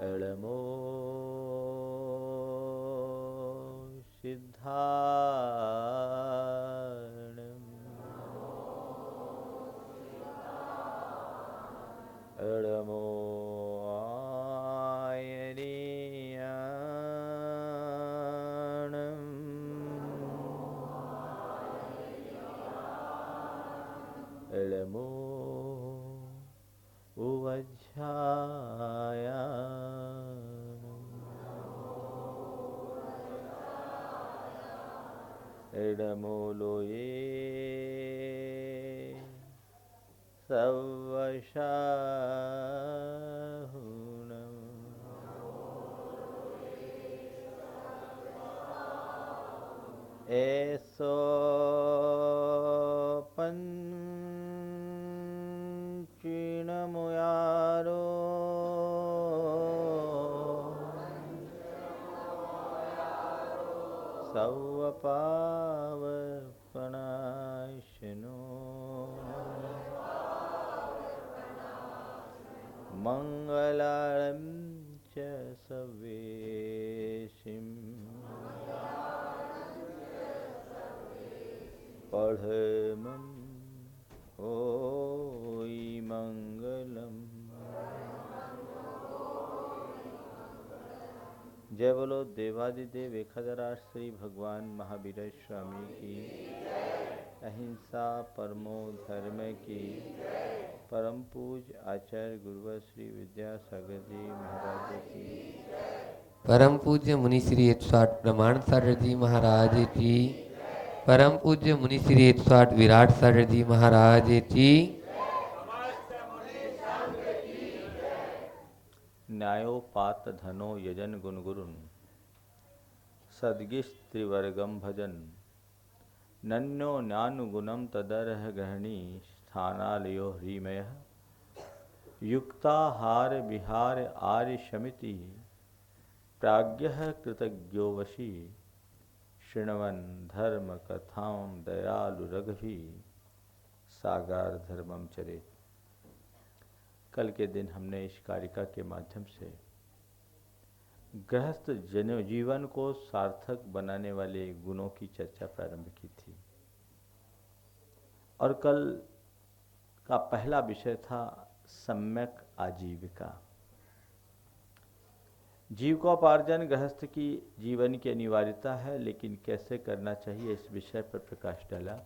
एळमो सिद्धाणम् एळमो आयनीयाणम् एळमो उवज्झाया एडमोलोये सवशाहुनम् एसो पंचिणमुयारो सवपावपनाशनो मंगलां च सवेशिम् पढ़मं होई मंगलम। जय बोलो देवादिदेव एकाधरा श्री भगवान महावीर स्वामी की। अहिंसा परमो धर्म की। परम पूज आचार्य गुरुवर श्री विद्यासागर जी महाराज की। परम पूज्य मुनि श्री 108 प्रमाण सागर जी महाराज की। परम पूज्य मुनि श्री 108 विराट सागर जी महाराज की। न्यायोपात धनो यजन गुणगुरुन सद्गिश त्रिवर्गम भजन नन्यो न्यानुगुणम तदरह गृहणी स्थानालयो ह्रीमय युक्ताहार विहार आर्य शमिति प्राज्ञः कृतज्ञो वशी शृण्वन् धर्म कथां दयालु रघुभी सागार धर्मम चरेत। कल के दिन हमने इस कारिका के माध्यम से गृहस्थ जीवन को सार्थक बनाने वाले गुणों की चर्चा प्रारंभ की थी और कल का पहला विषय था सम्यक आजीविका। जीविकोपार्जन गृहस्थ की जीवन की अनिवार्यता है, लेकिन कैसे करना चाहिए इस विषय पर प्रकाश डाला।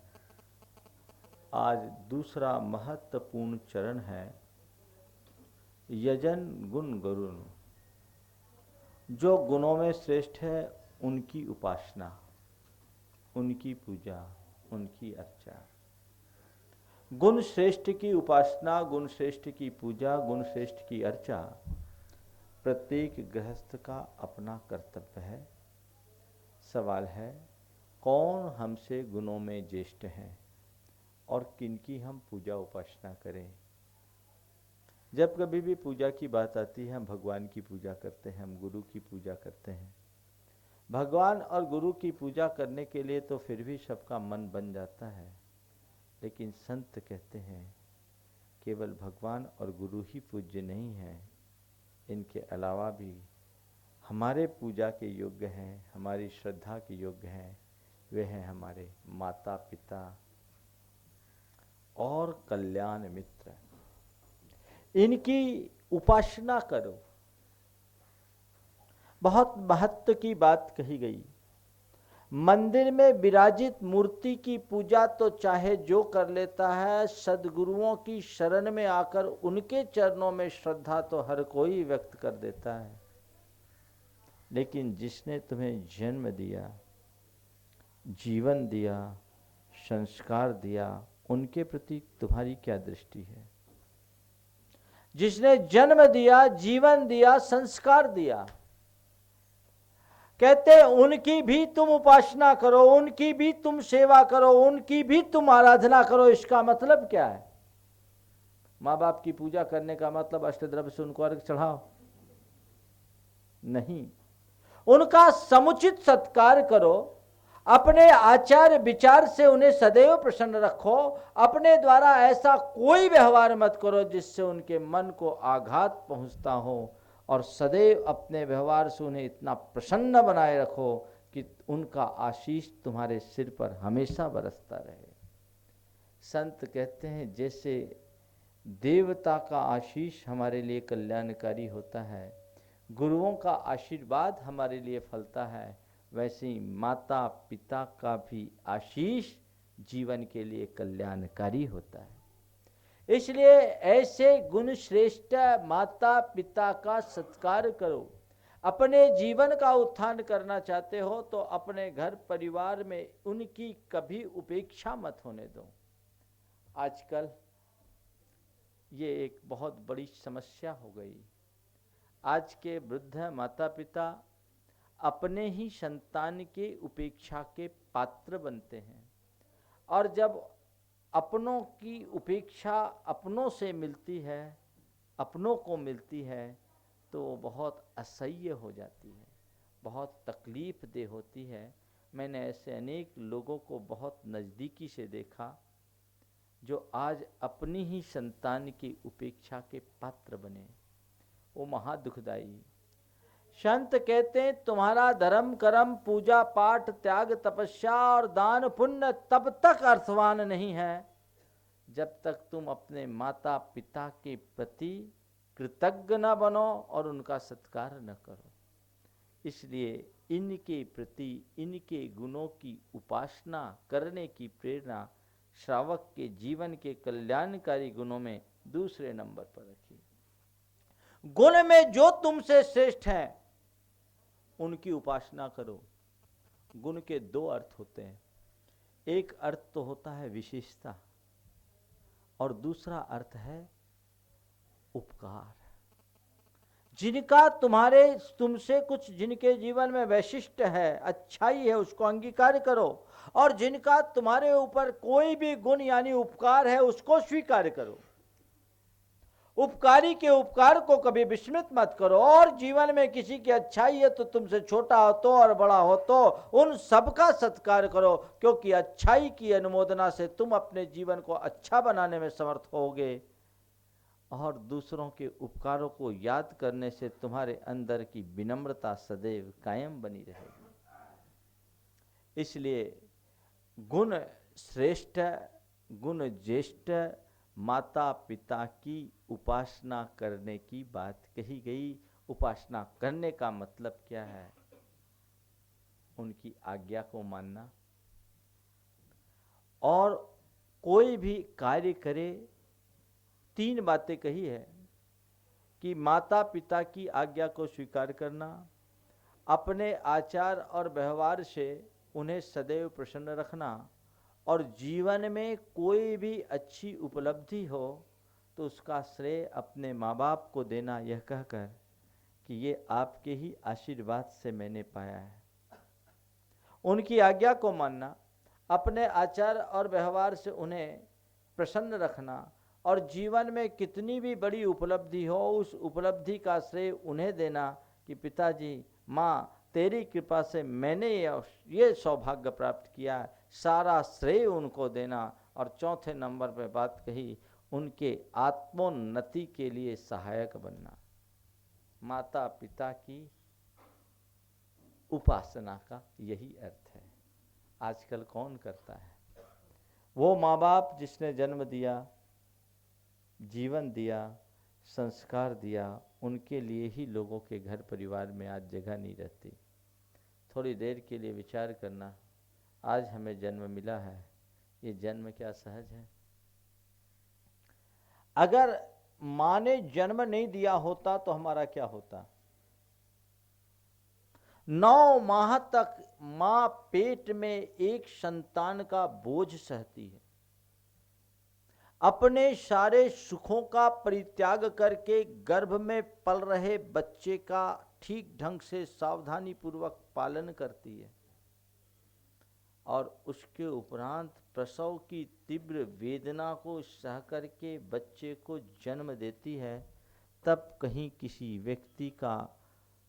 आज दूसरा महत्वपूर्ण चरण है यजन गुण गुरुन। जो गुणों में श्रेष्ठ है उनकी उपासना, उनकी पूजा, उनकी अर्चा। गुण श्रेष्ठ की उपासना, गुण श्रेष्ठ की पूजा, गुण श्रेष्ठ की अर्चा प्रत्येक गृहस्थ का अपना कर्तव्य है। सवाल है कौन हमसे गुणों में ज्येष्ठ हैं और किनकी हम पूजा उपासना करें। जब कभी भी पूजा की बात आती है हम भगवान की पूजा करते हैं, हम गुरु की पूजा करते हैं। भगवान और गुरु की पूजा करने के लिए तो फिर भी सबका मन बन जाता है, लेकिन संत कहते हैं केवल भगवान और गुरु ही पूज्य नहीं हैं, इनके अलावा भी हमारे पूजा के योग्य हैं, हमारी श्रद्धा के योग्य हैं। वे हैं हमारे माता पिता और कल्याण मित्र। इनकी उपासना करो। बहुत महत्व की बात कही गई। मंदिर में विराजित मूर्ति की पूजा तो चाहे जो कर लेता है, सदगुरुओं की शरण में आकर उनके चरणों में श्रद्धा तो हर कोई व्यक्त कर देता है, लेकिन जिसने तुम्हें जन्म दिया, जीवन दिया, संस्कार दिया, उनके प्रति तुम्हारी क्या दृष्टि है। जिसने जन्म दिया, जीवन दिया, संस्कार दिया, कहते उनकी भी तुम उपासना करो, उनकी भी तुम सेवा करो, उनकी भी तुम आराधना करो। इसका मतलब क्या है? माँ बाप की पूजा करने का मतलब अष्टद्रव्य से उनको अर्घ चढ़ाओ नहीं, उनका समुचित सत्कार करो, अपने आचार विचार से उन्हें सदैव प्रसन्न रखो। अपने द्वारा ऐसा कोई व्यवहार मत करो जिससे उनके मन को आघात पहुंचता हो, और सदैव अपने व्यवहार से उन्हें इतना प्रसन्न बनाए रखो कि उनका आशीष तुम्हारे सिर पर हमेशा बरसता रहे। संत कहते हैं जैसे देवता का आशीष हमारे लिए कल्याणकारी होता है, गुरुओं का आशीर्वाद हमारे लिए फलता है, वैसे ही माता पिता का भी आशीष जीवन के लिए कल्याणकारी होता है। इसलिए ऐसे गुण श्रेष्ठ माता पिता का सत्कार करो। अपने जीवन का उत्थान करना चाहते हो तो अपने घर परिवार में उनकी कभी उपेक्षा मत होने दो। आजकल ये एक बहुत बड़ी समस्या हो गई। आज के वृद्ध माता पिता अपने ही संतान के उपेक्षा के पात्र बनते हैं, और जब अपनों की उपेक्षा अपनों से मिलती है, अपनों को मिलती है, तो बहुत असह्य हो जाती है, बहुत तकलीफ दे होती है। मैंने ऐसे अनेक लोगों को बहुत नज़दीकी से देखा जो आज अपनी ही संतान की उपेक्षा के पात्र बने। वो महा दुखदाई। संत कहते हैं तुम्हारा धर्म कर्म पूजा पाठ त्याग तपस्या और दान पुण्य तब तक अर्थवान नहीं है जब तक तुम अपने माता पिता के प्रति कृतज्ञ न बनो और उनका सत्कार न करो। इसलिए इनके प्रति इनके गुणों की उपासना करने की प्रेरणा श्रावक के जीवन के कल्याणकारी गुणों में दूसरे नंबर पर रखिए। गुण में जो तुमसे श्रेष्ठ हैं उनकी उपासना करो। गुण के दो अर्थ होते हैं, एक अर्थ तो होता है विशेषता और दूसरा अर्थ है उपकार। जिनका तुमसे कुछ जिनके जीवन में वैशिष्ट है, अच्छाई है, उसको अंगीकार करो, और जिनका तुम्हारे ऊपर कोई भी गुण यानी उपकार है उसको स्वीकार करो। उपकारी के उपकार को कभी विस्मृत मत करो, और जीवन में किसी की अच्छाई है तो तुमसे छोटा हो तो और बड़ा हो तो उन सबका सत्कार करो, क्योंकि अच्छाई की अनुमोदना से तुम अपने जीवन को अच्छा बनाने में समर्थ होगे, और दूसरों के उपकारों को याद करने से तुम्हारे अंदर की विनम्रता सदैव कायम बनी रहेगी। इसलिए गुण श्रेष्ठ गुण ज्येष्ठ माता पिता की उपासना करने की बात कही गई। उपासना करने का मतलब क्या है? उनकी आज्ञा को मानना, और कोई भी कार्य करे, तीन बातें कही है कि माता पिता की आज्ञा को स्वीकार करना, अपने आचार और व्यवहार से उन्हें सदैव प्रसन्न रखना, और जीवन में कोई भी अच्छी उपलब्धि हो तो उसका श्रेय अपने माँ बाप को देना, यह कहकर कि ये आपके ही आशीर्वाद से मैंने पाया है। उनकी आज्ञा को मानना, अपने आचार और व्यवहार से उन्हें प्रसन्न रखना, और जीवन में कितनी भी बड़ी उपलब्धि हो उस उपलब्धि का श्रेय उन्हें देना कि पिताजी माँ तेरी कृपा से मैंने ये सौभाग्य प्राप्त किया, सारा श्रेय उनको देना। और चौथे नंबर पर बात कही, उनके आत्मोन्नति के लिए सहायक बनना। माता पिता की उपासना का यही अर्थ है। आजकल कौन करता है? वो माँ बाप जिसने जन्म दिया, जीवन दिया, संस्कार दिया, उनके लिए ही लोगों के घर परिवार में आज जगह नहीं रहती। थोड़ी देर के लिए विचार करना, आज हमें जन्म मिला है, ये जन्म क्या सहज है? अगर माँ ने जन्म नहीं दिया होता तो हमारा क्या होता? 9 माह तक माँ पेट में एक संतान का बोझ सहती है, अपने सारे सुखों का परित्याग करके गर्भ में पल रहे बच्चे का ठीक ढंग से सावधानी पूर्वक पालन करती है, और उसके उपरांत प्रसव की तीव्र वेदना को सह करके बच्चे को जन्म देती है। तब कहीं किसी व्यक्ति का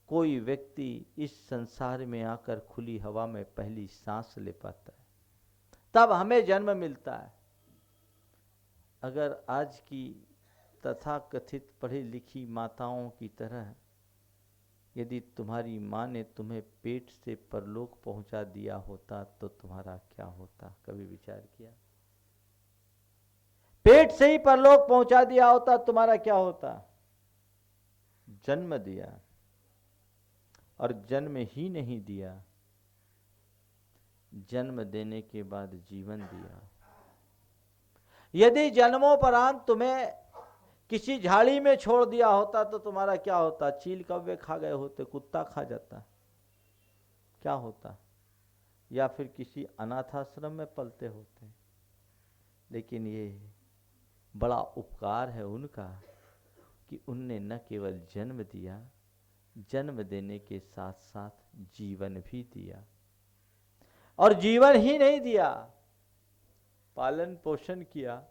कोई व्यक्ति इस संसार में आकर खुली हवा में पहली सांस ले पाता है, तब हमें जन्म मिलता है। अगर आज की तथाकथित पढ़ी लिखी माताओं की तरह यदि तुम्हारी माँ ने तुम्हें पेट से परलोक पहुंचा दिया होता तो तुम्हारा क्या होता? कभी विचार किया? पेट से ही परलोक पहुंचा दिया होता तुम्हारा क्या होता? जन्म दिया, और जन्म ही नहीं दिया, जन्म देने के बाद जीवन दिया। यदि जन्मोपरांत तुम्हें किसी झाड़ी में छोड़ दिया होता तो तुम्हारा क्या होता? चील कौवे खा गए होते, कुत्ता खा जाता, क्या होता? या फिर किसी अनाथाश्रम में पलते होते। लेकिन ये बड़ा उपकार है उनका कि उनने न केवल जन्म दिया, जन्म देने के साथ साथ जीवन भी दिया। और जीवन ही नहीं दिया, पालन पोषण किया,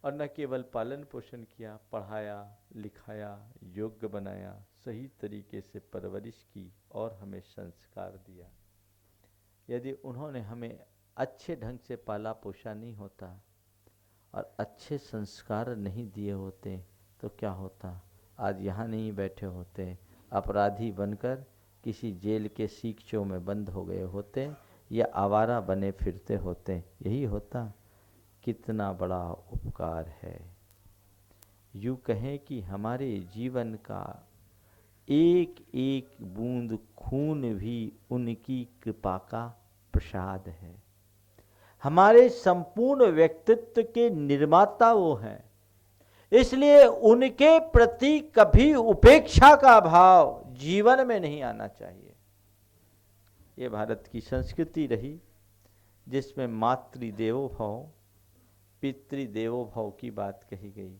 और न केवल पालन पोषण किया, पढ़ाया लिखाया, योग्य बनाया, सही तरीके से परवरिश की और हमें संस्कार दिया। यदि उन्होंने हमें अच्छे ढंग से पाला पोषा नहीं होता और अच्छे संस्कार नहीं दिए होते तो क्या होता? आज यहाँ नहीं बैठे होते, अपराधी बनकर किसी जेल के सीखचों में बंद हो गए होते या आवारा बने फिरते होते। यही होता। कितना बड़ा उपकार है। यूँ कहें कि हमारे जीवन का एक एक बूंद खून भी उनकी कृपा का प्रसाद है। हमारे संपूर्ण व्यक्तित्व के निर्माता वो हैं, इसलिए उनके प्रति कभी उपेक्षा का भाव जीवन में नहीं आना चाहिए। ये भारत की संस्कृति रही जिसमें मातृदेवो भव पितृदेवो भव की बात कही गई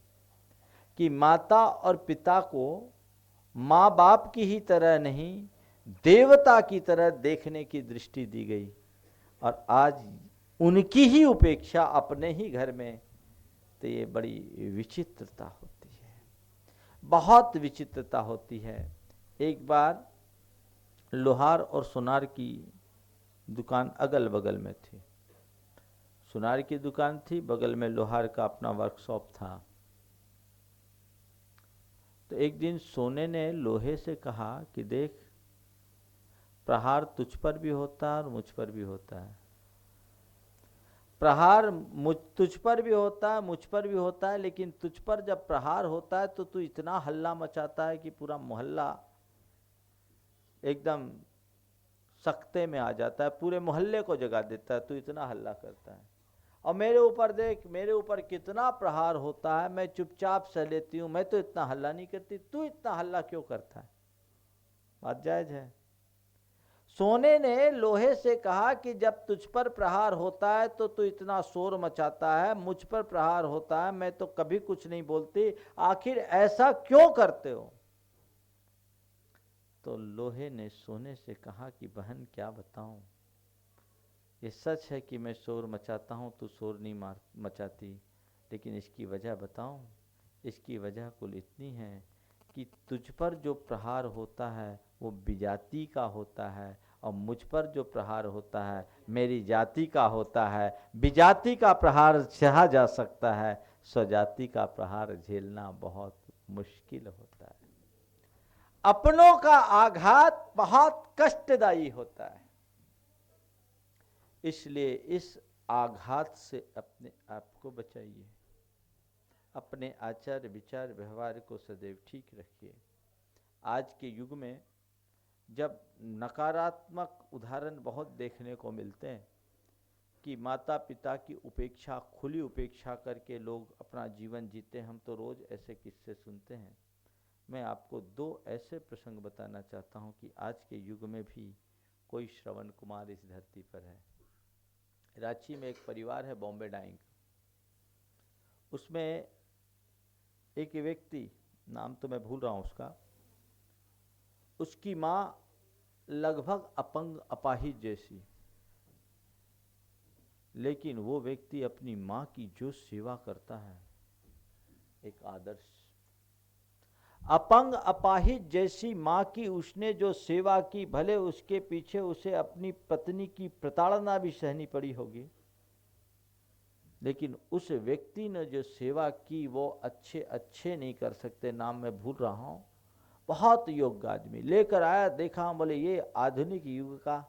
कि माता और पिता को माँ बाप की ही तरह नहीं, देवता की तरह देखने की दृष्टि दी गई। और आज उनकी ही उपेक्षा अपने ही घर में, तो ये बड़ी विचित्रता होती है, बहुत विचित्रता होती है। एक बार लोहार और सुनार की दुकान अगल बगल में थी। सुनार की दुकान थी, बगल में लोहार का अपना वर्कशॉप था। तो एक दिन सोने ने लोहे से कहा कि देख, प्रहार तुझ पर भी होता है और मुझ पर भी होता है। प्रहार तुझ पर भी होता है, मुझ पर भी होता है, लेकिन तुझ पर जब प्रहार होता है तो तू इतना हल्ला मचाता है कि पूरा मोहल्ला एकदम सख्ते में आ जाता है, पूरे मोहल्ले को जगा देता है, तू इतना हल्ला करता है। और मेरे ऊपर देख, मेरे ऊपर कितना प्रहार होता है, मैं चुपचाप सह लेती हूँ, मैं तो इतना हल्ला नहीं करती, तू इतना हल्ला क्यों करता है? बात जायज है। सोने ने लोहे से कहा कि जब तुझ पर प्रहार होता है तो तू इतना शोर मचाता है, मुझ पर प्रहार होता है मैं तो कभी कुछ नहीं बोलती, आखिर ऐसा क्यों करते हो? तो लोहे ने सोने से कहा कि बहन क्या बताऊं, ये सच है कि मैं शोर मचाता हूँ, तू शोर नहीं मचाती, लेकिन इसकी वजह बताऊं? इसकी वजह कुल इतनी है कि तुझ पर जो प्रहार होता है वो विजाति का होता है, और मुझ पर जो प्रहार होता है मेरी जाति का होता है। विजाति का प्रहार सहा जा सकता है, स्वजाति का प्रहार झेलना बहुत मुश्किल होता है। अपनों का आघात बहुत कष्टदायी होता है, इसलिए इस आघात से अपने आप को बचाइए, अपने आचार विचार व्यवहार को सदैव ठीक रखिए। आज के युग में जब नकारात्मक उदाहरण बहुत देखने को मिलते हैं कि माता पिता की उपेक्षा, खुली उपेक्षा करके लोग अपना जीवन जीते, हम तो रोज ऐसे किस्से सुनते हैं। मैं आपको दो ऐसे प्रसंग बताना चाहता हूं कि आज के युग में भी कोई श्रवण कुमार इस धरती पर है। रांची में एक परिवार है, बॉम्बे डाइंग, उसमें एक व्यक्ति, नाम तो मैं भूल रहा हूँ उसका, उसकी माँ लगभग अपंग अपाहिज जैसी, लेकिन वो व्यक्ति अपनी माँ की जो सेवा करता है, एक आदर्श। अपंग अपाहिज जैसी माँ की उसने जो सेवा की, भले उसके पीछे उसे अपनी पत्नी की प्रताड़ना भी सहनी पड़ी होगी, लेकिन उस व्यक्ति ने जो सेवा की वो अच्छे नहीं कर सकते। नाम मैं भूल रहा हूँ, बहुत योग्य आदमी लेकर आया, देखा, बोले ये आधुनिक युग का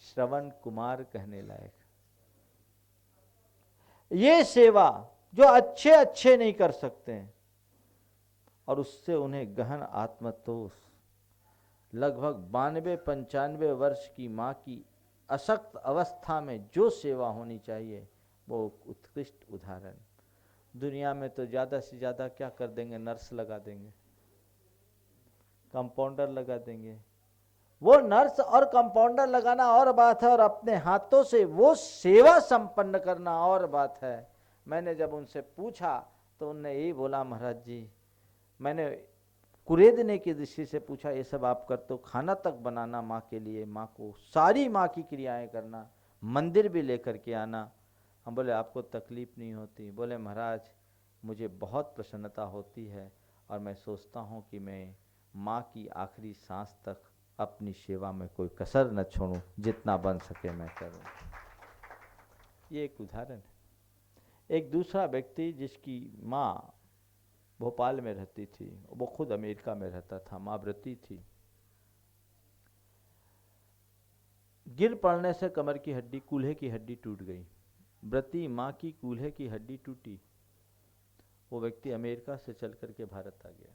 श्रवण कुमार कहने लायक। ये सेवा जो अच्छे नहीं कर सकते हैं, और उससे उन्हें गहन आत्मतोष, लगभग 92-95 वर्ष की माँ की अशक्त अवस्था में जो सेवा होनी चाहिए, वो उत्कृष्ट उदाहरण। दुनिया में तो ज़्यादा से ज़्यादा क्या कर देंगे, नर्स लगा देंगे, कंपाउंडर लगा देंगे। वो नर्स और कंपाउंडर लगाना और बात है, और अपने हाथों से वो सेवा संपन्न करना और बात है। मैंने जब उनसे पूछा तो उनने यही बोला, महाराज जी, मैंने कुरेदने की दृष्टि से पूछा, ये सब आप करते हो, खाना तक बनाना माँ के लिए, माँ को सारी माँ की क्रियाएं करना, मंदिर भी लेकर के आना। हम बोले आपको तकलीफ नहीं होती? बोले महाराज मुझे बहुत प्रसन्नता होती है, और मैं सोचता हूँ कि मैं माँ की आखिरी सांस तक अपनी सेवा में कोई कसर न छोड़ूं, जितना बन सके मैं करूं। ये एक उदाहरण है। एक दूसरा व्यक्ति जिसकी माँ भोपाल में रहती थी, वो खुद अमेरिका में रहता था, माँ व्रती थी, गिर पड़ने से कमर की हड्डी, कूल्हे की हड्डी टूट गई। व्रती माँ की कूल्हे की हड्डी टूटी, वो व्यक्ति अमेरिका से चल करके भारत आ गया,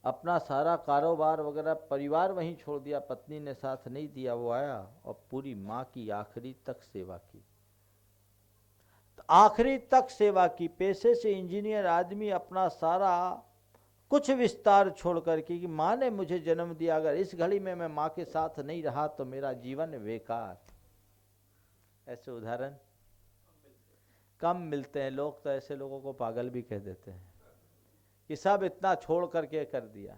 अपना सारा कारोबार वगैरह परिवार वहीं छोड़ दिया, पत्नी ने साथ नहीं दिया, वो आया और पूरी माँ की आखिरी तक सेवा की। तो आखिरी तक सेवा की, पेशे से इंजीनियर आदमी, अपना सारा कुछ विस्तार छोड़ करके कि माँ ने मुझे जन्म दिया, अगर इस घड़ी में मैं माँ के साथ नहीं रहा तो मेरा जीवन बेकार। ऐसे उदाहरण कम मिलते हैं। लोग तो ऐसे लोगों को पागल भी कह देते हैं कि सब इतना छोड़ करके कर दिया,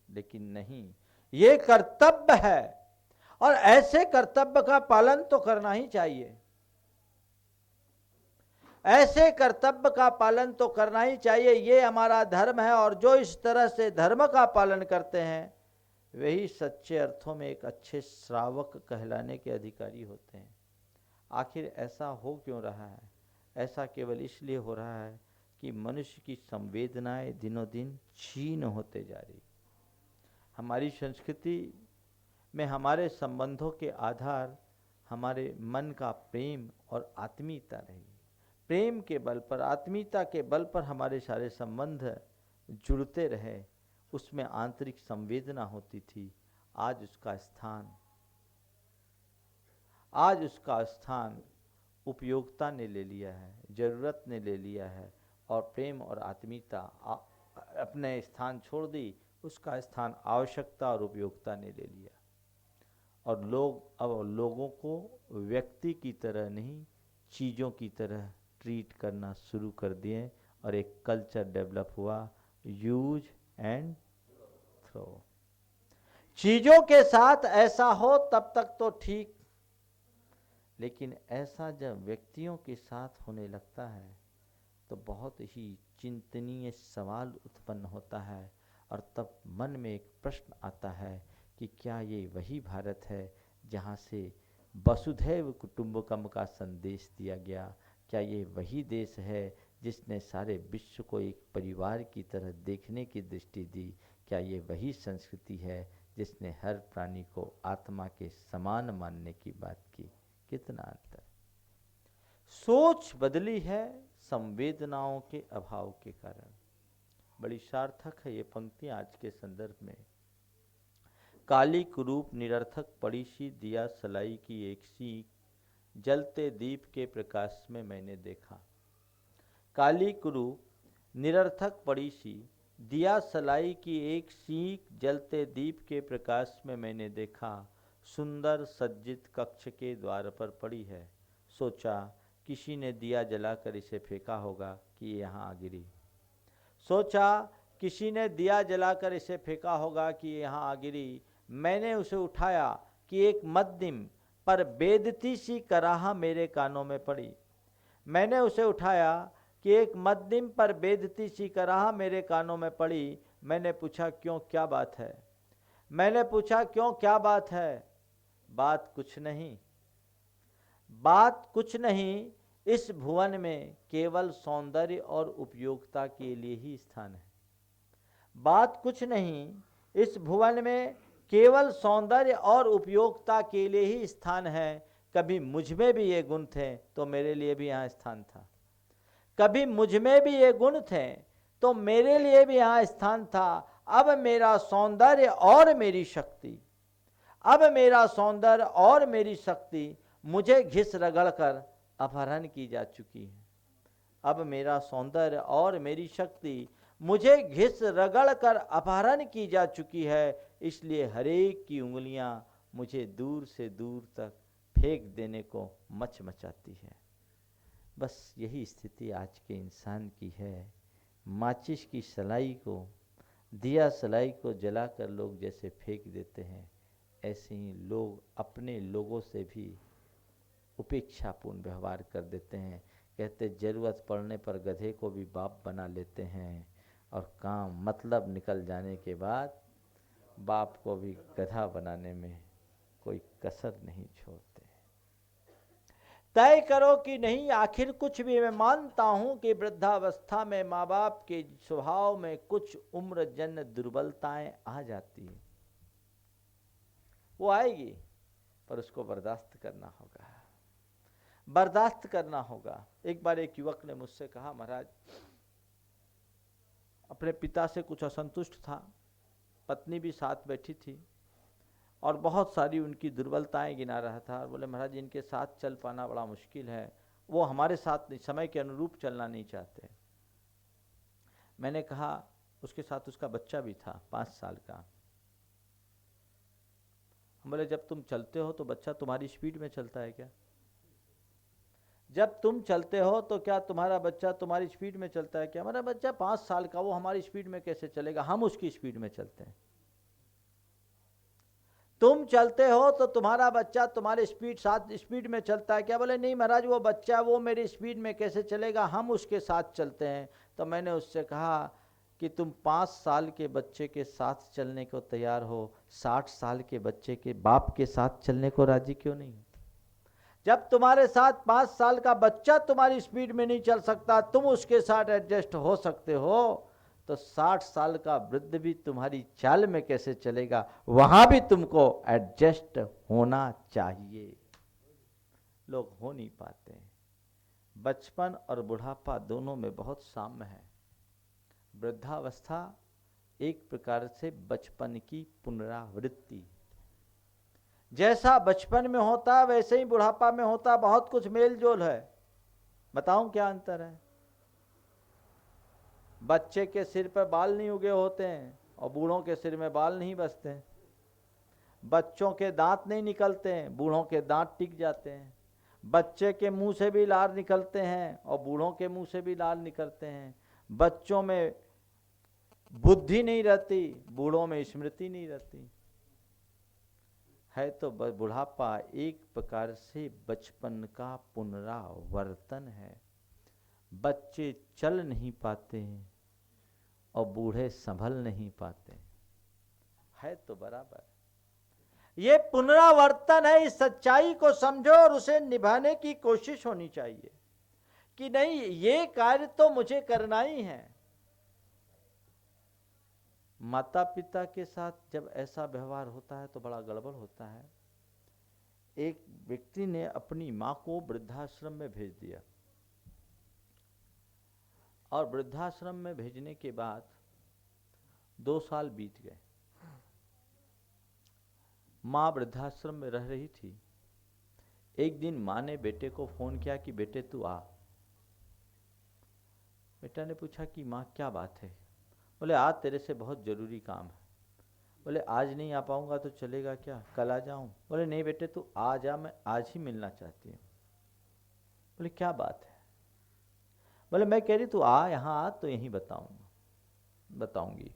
लेकिन नहीं, ये कर्तव्य है, और ऐसे कर्तव्य का पालन तो करना ही चाहिए। ऐसे कर्तव्य का पालन तो करना ही चाहिए, ये हमारा धर्म है, और जो इस तरह से धर्म का पालन करते हैं वही सच्चे अर्थों में एक अच्छे श्रावक कहलाने के अधिकारी होते हैं। आखिर ऐसा हो क्यों रहा है? ऐसा केवल इसलिए हो रहा है कि मनुष्य की संवेदनाएं दिनों दिन क्षीण होते जा रही। हमारी संस्कृति में हमारे संबंधों के आधार हमारे मन का प्रेम और आत्मीयता रही। प्रेम के बल पर, आत्मीयता के बल पर हमारे सारे संबंध जुड़ते रहे, उसमें आंतरिक संवेदना होती थी। आज उसका स्थान उपयोगिता ने ले लिया है, जरूरत ने ले लिया है, और प्रेम और आत्मीयता अपने स्थान छोड़ दी, उसका स्थान आवश्यकता और उपयोगिता ने ले लिया। और लोग अब लोगों को व्यक्ति की तरह नहीं, चीज़ों की तरह ट्रीट करना शुरू कर दिए, और एक कल्चर डेवलप हुआ, यूज एंड थ्रो। चीज़ों के साथ ऐसा हो तब तक तो ठीक, लेकिन ऐसा जब व्यक्तियों के साथ होने लगता है तो बहुत ही चिंतनीय सवाल उत्पन्न होता है, और तब मन में एक प्रश्न आता है कि क्या ये वही भारत है जहाँ से वसुधैव कुटुंबकम का संदेश दिया गया? क्या ये वही देश है जिसने सारे विश्व को एक परिवार की तरह देखने की दृष्टि दी? क्या ये वही संस्कृति है जिसने हर प्राणी को आत्मा के समान मानने की बात की? कितना अंतर! सोच बदली है संवेदनाओं के अभाव के कारण। बड़ी सार्थक है ये पंक्ति आज के संदर्भ में। काली कुरूप निरर्थक पड़ी सी दिया सलाई की एक सीख, जलते दीप के प्रकाश में मैंने देखा। काली कुरूप निरर्थक पड़ी सी दिया सलाई की एक सीख, जलते दीप के प्रकाश में मैंने देखा। सुंदर सज्जित कक्ष के द्वार पर पड़ी है, सोचा किसी ने दिया जलाकर इसे फेंका होगा कि ये यहाँ आ गिरी। सोचा किसी ने दिया जलाकर इसे फेंका होगा कि ये यहाँ आ गिरी। मैंने उसे उठाया कि एक मध्यम पर बेदती सी कराह मेरे कानों में पड़ी। मैंने उसे उठाया कि एक मद्दिम पर बेदती सी कराह मेरे कानों में पड़ी। मैंने पूछा क्यों, क्या बात है? मैंने पूछा क्यों, क्या बात है? बात कुछ नहीं, बात कुछ नहीं, इस भुवन में केवल सौंदर्य और उपयोगिता के लिए ही स्थान है। बात कुछ नहीं, इस भुवन में केवल सौंदर्य और उपयोगिता के लिए ही स्थान है। कभी मुझ में भी ये गुण थे तो मेरे लिए भी यहाँ स्थान था। कभी मुझ में भी ये गुण थे तो मेरे लिए भी यहाँ स्थान था। अब मेरा सौंदर्य और मेरी शक्ति, अब मेरा सौंदर्य और मेरी शक्ति मुझे घिस रगड़ कर अपहरण की जा चुकी है। अब मेरा सौंदर्य और मेरी शक्ति मुझे घिस रगड़ कर अपहरण की जा चुकी है। इसलिए हरेक की उंगलियां मुझे दूर से दूर तक फेंक देने को मचमचाती है। बस यही स्थिति आज के इंसान की है। माचिस की सलाई को, दिया सलाई को जलाकर लोग जैसे फेंक देते हैं, ऐसे ही लोग अपने लोगों से भी उपेक्षापूर्ण व्यवहार कर देते हैं। कहते जरूरत पड़ने पर गधे को भी बाप बना लेते हैं और काम मतलब निकल जाने के बाद बाप को भी गधा बनाने में कोई कसर नहीं छोड़ते। तय करो कि नहीं आखिर कुछ भी। मैं मानता हूं कि वृद्धावस्था में माँ बाप के स्वभाव में कुछ उम्र जन्य दुर्बलताएं आ जाती है, वो आएगी, पर उसको बर्दाश्त करना होगा, बर्दाश्त करना होगा। एक बार एक युवक ने मुझसे कहा, महाराज अपने पिता से कुछ असंतुष्ट था, पत्नी भी साथ बैठी थी और बहुत सारी उनकी दुर्बलताएं गिना रहा था। और बोले महाराज इनके साथ चल पाना बड़ा मुश्किल है, वो हमारे साथ नहीं, समय के अनुरूप चलना नहीं चाहते। मैंने कहा उसके साथ उसका बच्चा भी था 5 साल का। हम बोले जब तुम चलते हो तो बच्चा तुम्हारी स्पीड में चलता है क्या? जब तुम चलते हो तो क्या तुम्हारा बच्चा तुम्हारी स्पीड में चलता है क्या? हमारा बच्चा 5 साल का, वो हमारी स्पीड में कैसे चलेगा? हम उसकी स्पीड में चलते हैं। तुम चलते हो तो तुम्हारा बच्चा तुम्हारे साथ स्पीड में चलता है क्या? बोले नहीं महाराज वो बच्चा वो मेरी स्पीड में कैसे चलेगा, हम उसके साथ चलते हैं। तो मैंने उससे कहा कि तुम 5 साल के बच्चे के साथ चलने को तैयार हो, 60 साल के बच्चे के बाप के साथ चलने को राजी क्यों नहीं? जब तुम्हारे साथ 5 साल का बच्चा तुम्हारी स्पीड में नहीं चल सकता, तुम उसके साथ एडजस्ट हो सकते हो, तो 60 साल का वृद्ध भी तुम्हारी चाल में कैसे चलेगा? वहां भी तुमको एडजस्ट होना चाहिए। लोग हो नहीं पाते। बचपन और बुढ़ापा दोनों में बहुत साम्य है। वृद्धावस्था एक प्रकार से बचपन की पुनरावृत्ति, जैसा बचपन में होता वैसे ही बुढ़ापा में होता, बहुत कुछ मेल जोल है। बताऊं क्या अंतर है? बच्चे के सिर पर बाल नहीं उगे होते हैं और बूढ़ों के सिर में बाल नहीं बसते हैं। बच्चों के दांत नहीं निकलते हैं, बूढ़ों के दांत टिक जाते हैं। बच्चे के मुंह से भी लार निकलते हैं और बूढ़ों के मुंह से भी लार निकलते हैं। बच्चों में बुद्धि नहीं रहती, बूढ़ों में स्मृति नहीं रहती है। तो बुढ़ापा एक प्रकार से बचपन का पुनरावर्तन है। बच्चे चल नहीं पाते और बूढ़े संभल नहीं पाते, है तो बराबर। ये पुनरावर्तन है। इस सच्चाई को समझो और उसे निभाने की कोशिश होनी चाहिए कि नहीं ये कार्य तो मुझे करना ही है। माता पिता के साथ जब ऐसा व्यवहार होता है तो बड़ा गड़बड़ होता है। एक व्यक्ति ने अपनी मां को वृद्धाश्रम में भेज दिया और वृद्धाश्रम में भेजने के बाद 2 साल बीत गए। मां वृद्धाश्रम में रह रही थी। एक दिन मां ने बेटे को फोन किया कि बेटे तू आ। बेटा ने पूछा कि मां क्या बात है? बोले आज तेरे से बहुत जरूरी काम है। बोले आज नहीं आ पाऊंगा तो चलेगा क्या, कल आ जाऊं? बोले नहीं बेटे तू आ जा, मैं आज ही मिलना चाहती हूँ। बोले क्या बात है? बोले मैं कह रही तू आ, यहाँ आ तो यहीं बताऊंगी।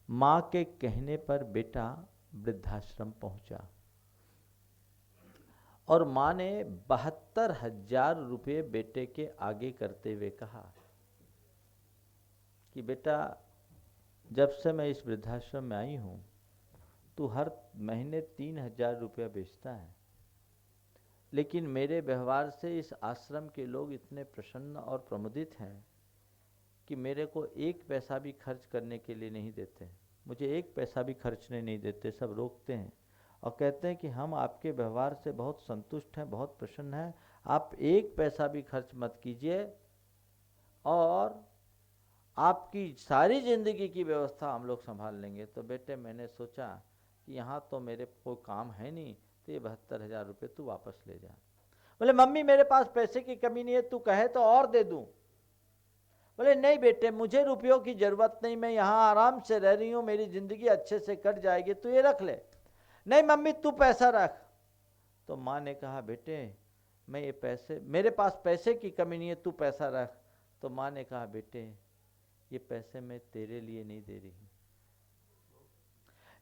माँ के कहने पर बेटा वृद्धाश्रम पहुंचा और माँ ने 72,000 रुपये बेटे के आगे करते हुए कहा कि बेटा, जब से मैं इस वृद्धाश्रम में आई हूँ तू हर महीने 3,000 रुपया बेचता है, लेकिन मेरे व्यवहार से इस आश्रम के लोग इतने प्रसन्न और प्रमुदित हैं कि मेरे को एक पैसा भी खर्च करने के लिए नहीं देते। मुझे एक पैसा भी खर्चने नहीं देते, सब रोकते हैं और कहते हैं कि हम आपके व्यवहार से बहुत संतुष्ट हैं, बहुत प्रसन्न हैं, आप एक पैसा भी खर्च मत कीजिए और आपकी सारी ज़िंदगी की व्यवस्था हम लोग संभाल लेंगे। तो बेटे, मैंने सोचा कि यहाँ तो मेरे कोई काम है नहीं, तो ये 72,000 रुपये तू वापस ले जा। बोले मम्मी, मेरे पास पैसे की कमी नहीं है, तू कहे तो और दे दूँ। बोले नहीं बेटे, मुझे रुपयों की ज़रूरत नहीं, मैं यहाँ आराम से रह रही हूँ, मेरी ज़िंदगी अच्छे से कट जाएगी, तू ये रख ले। नहीं मम्मी, तू पैसा रख। तो माँ ने कहा बेटे, मैं ये पैसे, मेरे पास पैसे की कमी नहीं है, तू पैसा रख। तो माँ ने कहा बेटे, ये पैसे मैं तेरे लिए नहीं दे रही हूँ,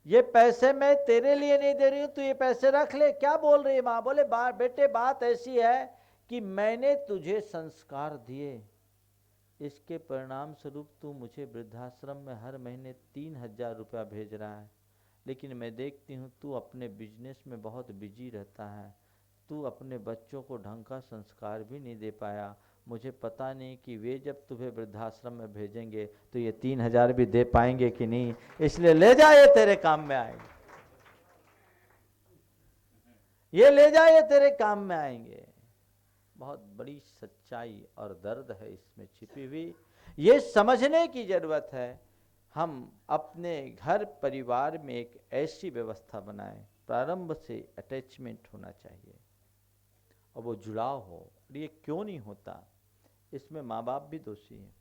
ये पैसे मैं तेरे लिए नहीं दे रही हूँ, तू ये पैसे रख ले। क्या बोल रही है माँ? बोले बेटे, बात ऐसी है कि मैंने तुझे संस्कार दिए, इसके परिणाम स्वरूप तू मुझे वृद्धाश्रम में हर महीने 3,000 रुपया भेज रहा है, लेकिन मैं देखती हूँ तू अपने बिजनेस में बहुत बिजी रहता है, तू अपने बच्चों को ढंग का संस्कार भी नहीं दे पाया। मुझे पता नहीं कि वे जब तुम्हें वृद्धाश्रम में भेजेंगे तो ये 3,000 भी दे पाएंगे कि नहीं, इसलिए ले जा, ये तेरे काम में आएंगे, ये ले जा, ये तेरे काम में आएंगे। बहुत बड़ी सच्चाई और दर्द है इसमें छिपी हुई, ये समझने की जरूरत है। हम अपने घर परिवार में एक ऐसी व्यवस्था बनाएं, प्रारंभ से अटैचमेंट होना चाहिए और वो जुड़ाव हो। ये क्यों नहीं होता? इसमें माँ बाप भी दोषी हैं।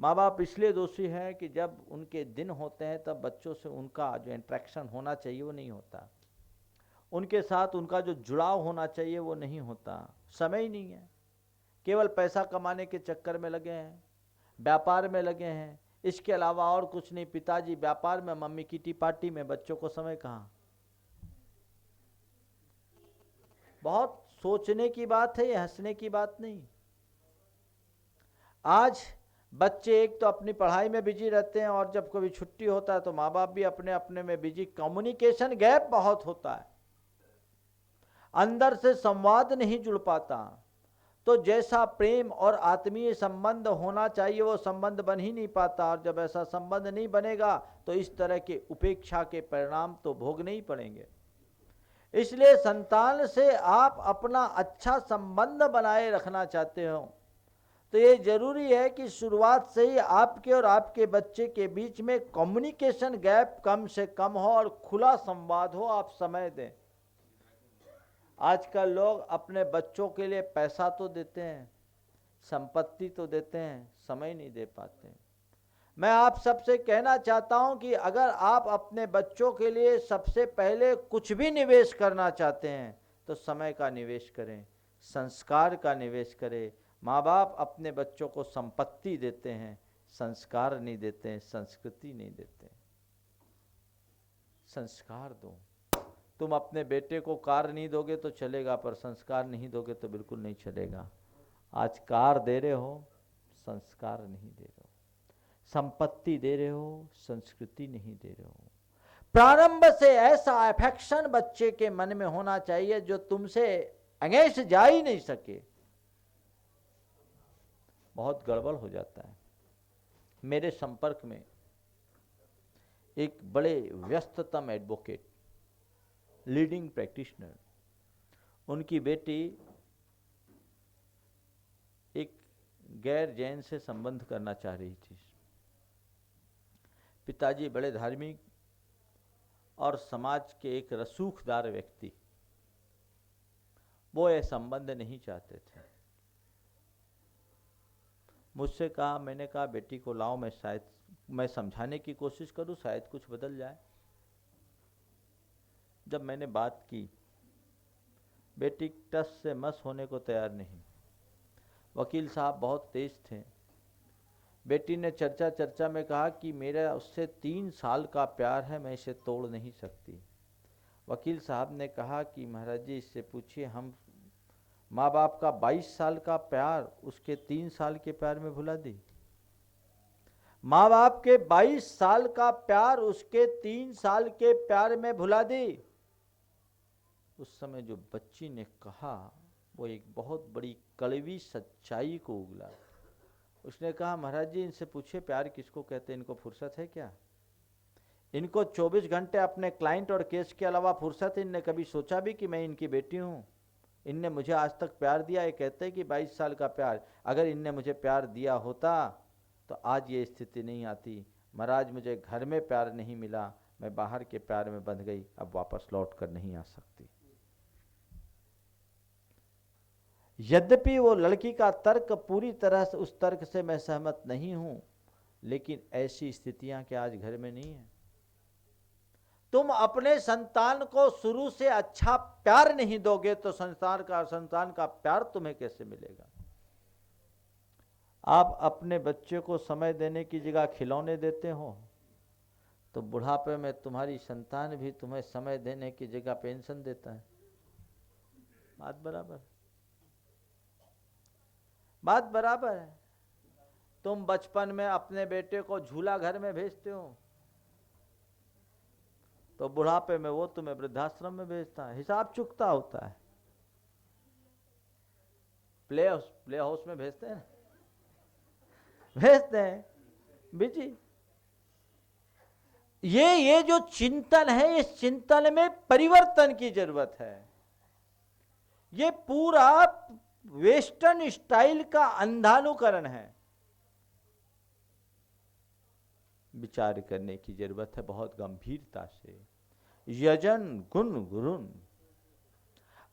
माँ बाप इसलिए दोषी हैं कि जब उनके दिन होते हैं तब बच्चों से उनका जो इंटरेक्शन होना चाहिए वो नहीं होता, उनके साथ उनका जो जुड़ाव होना चाहिए वो नहीं होता, समय ही नहीं है, केवल पैसा कमाने के चक्कर में लगे हैं, व्यापार में लगे हैं, इसके अलावा और कुछ नहीं। पिताजी व्यापार में, मम्मी किटी पार्टी में, बच्चों को समय कहाँ। बहुत सोचने की बात है, ये हंसने की बात नहीं। आज बच्चे एक तो अपनी पढ़ाई में बिजी रहते हैं और जब कभी छुट्टी होता है तो माँ बाप भी अपने अपने में बिजी। कम्युनिकेशन गैप बहुत होता है, अंदर से संवाद नहीं जुड़ पाता, तो जैसा प्रेम और आत्मीय संबंध होना चाहिए वो संबंध बन ही नहीं पाता। और जब ऐसा संबंध नहीं बनेगा तो इस तरह के उपेक्षा के परिणाम तो भोगने ही पड़ेंगे। इसलिए संतान से आप अपना अच्छा संबंध बनाए रखना चाहते हो तो ये जरूरी है कि शुरुआत से ही आपके और आपके बच्चे के बीच में कम्युनिकेशन गैप कम से कम हो और खुला संवाद हो, आप समय दें। आजकल लोग अपने बच्चों के लिए पैसा तो देते हैं, संपत्ति तो देते हैं, समय नहीं दे पाते। मैं आप सबसे कहना चाहता हूं कि अगर आप अपने बच्चों के लिए सबसे पहले कुछ भी निवेश करना चाहते हैं तो समय का निवेश करें, संस्कार का निवेश करें। माँ बाप अपने बच्चों को संपत्ति देते हैं, संस्कार नहीं देते हैं, संस्कृति नहीं देते हैं। संस्कार दो। तुम अपने बेटे को कार नहीं दोगे तो चलेगा, पर संस्कार नहीं दोगे तो बिल्कुल नहीं चलेगा। आज कार दे रहे हो, संस्कार नहीं दे रहे हो, संपत्ति दे रहे हो, संस्कृति नहीं दे रहे हो। प्रारंभ से ऐसा अफेक्शन बच्चे के मन में होना चाहिए जो तुमसे अगेंस्ट जा ही नहीं सके। बहुत गड़बड़ हो जाता है। मेरे संपर्क में एक बड़े व्यस्ततम एडवोकेट, लीडिंग प्रैक्टिशनर, उनकी बेटी एक गैर जैन से संबंध करना चाह रही थी। पिताजी बड़े धार्मिक और समाज के एक रसूखदार व्यक्ति, वो ये संबंध नहीं चाहते थे। मुझसे कहा, मैंने कहा बेटी को लाओ, मैं समझाने की कोशिश करूं, शायद कुछ बदल जाए। जब मैंने बात की, बेटी टस से मस होने को तैयार नहीं। वकील साहब बहुत तेज थे। बेटी ने चर्चा में कहा कि मेरा उससे 3 साल का प्यार है, मैं इसे तोड़ नहीं सकती। वकील साहब ने कहा कि महाराज जी इससे पूछिए, हम माँ बाप का 22 साल का प्यार उसके 3 साल के प्यार में भुला दी। माँ बाप के 22 साल का प्यार उसके 3 साल के प्यार में भुला दी। उस समय जो बच्ची ने कहा वो एक बहुत बड़ी कड़वी सच्चाई को उगला। उसने कहा महाराज जी इनसे पूछिए प्यार किसको कहते हैं, इनको फुर्सत है क्या? इनको 24 घंटे अपने क्लाइंट और केस के अलावा फुर्सत है? इनने कभी सोचा भी कि मैं इनकी बेटी हूँ? इनने मुझे आज तक प्यार दिया? ये कहते हैं कि 22 साल का प्यार। अगर इनने मुझे प्यार दिया होता तो आज ये स्थिति नहीं आती। महाराज मुझे घर में प्यार नहीं मिला, मैं बाहर के प्यार में बंध गई, अब वापस लौट कर नहीं आ सकती। यद्यपि वो लड़की का तर्क पूरी तरह से, उस तर्क से मैं सहमत नहीं हूं, लेकिन ऐसी स्थितियां क्या आज घर में नहीं है? तुम अपने संतान को शुरू से अच्छा प्यार नहीं दोगे तो संतान का प्यार तुम्हें कैसे मिलेगा? आप अपने बच्चे को समय देने की जगह खिलौने देते हो तो बुढ़ापे में तुम्हारी संतान भी तुम्हें समय देने की जगह पेंशन देता है। बात बराबर, बात बराबर है। तुम बचपन में अपने बेटे को झूला घर में भेजते हो तो बुढ़ापे में वो तुम्हें वृद्धाश्रम में भेजता है, हिसाब चुकता होता है। प्ले हाउस में भेजते हैं, भेजते हैं बिजी। ये जो चिंतन है, इस चिंतन में परिवर्तन की जरूरत है। ये पूरा वेस्टर्न स्टाइल का अंधानुकरण है। विचार करने की जरूरत है बहुत गंभीरता से। यजन गुण गुरुन,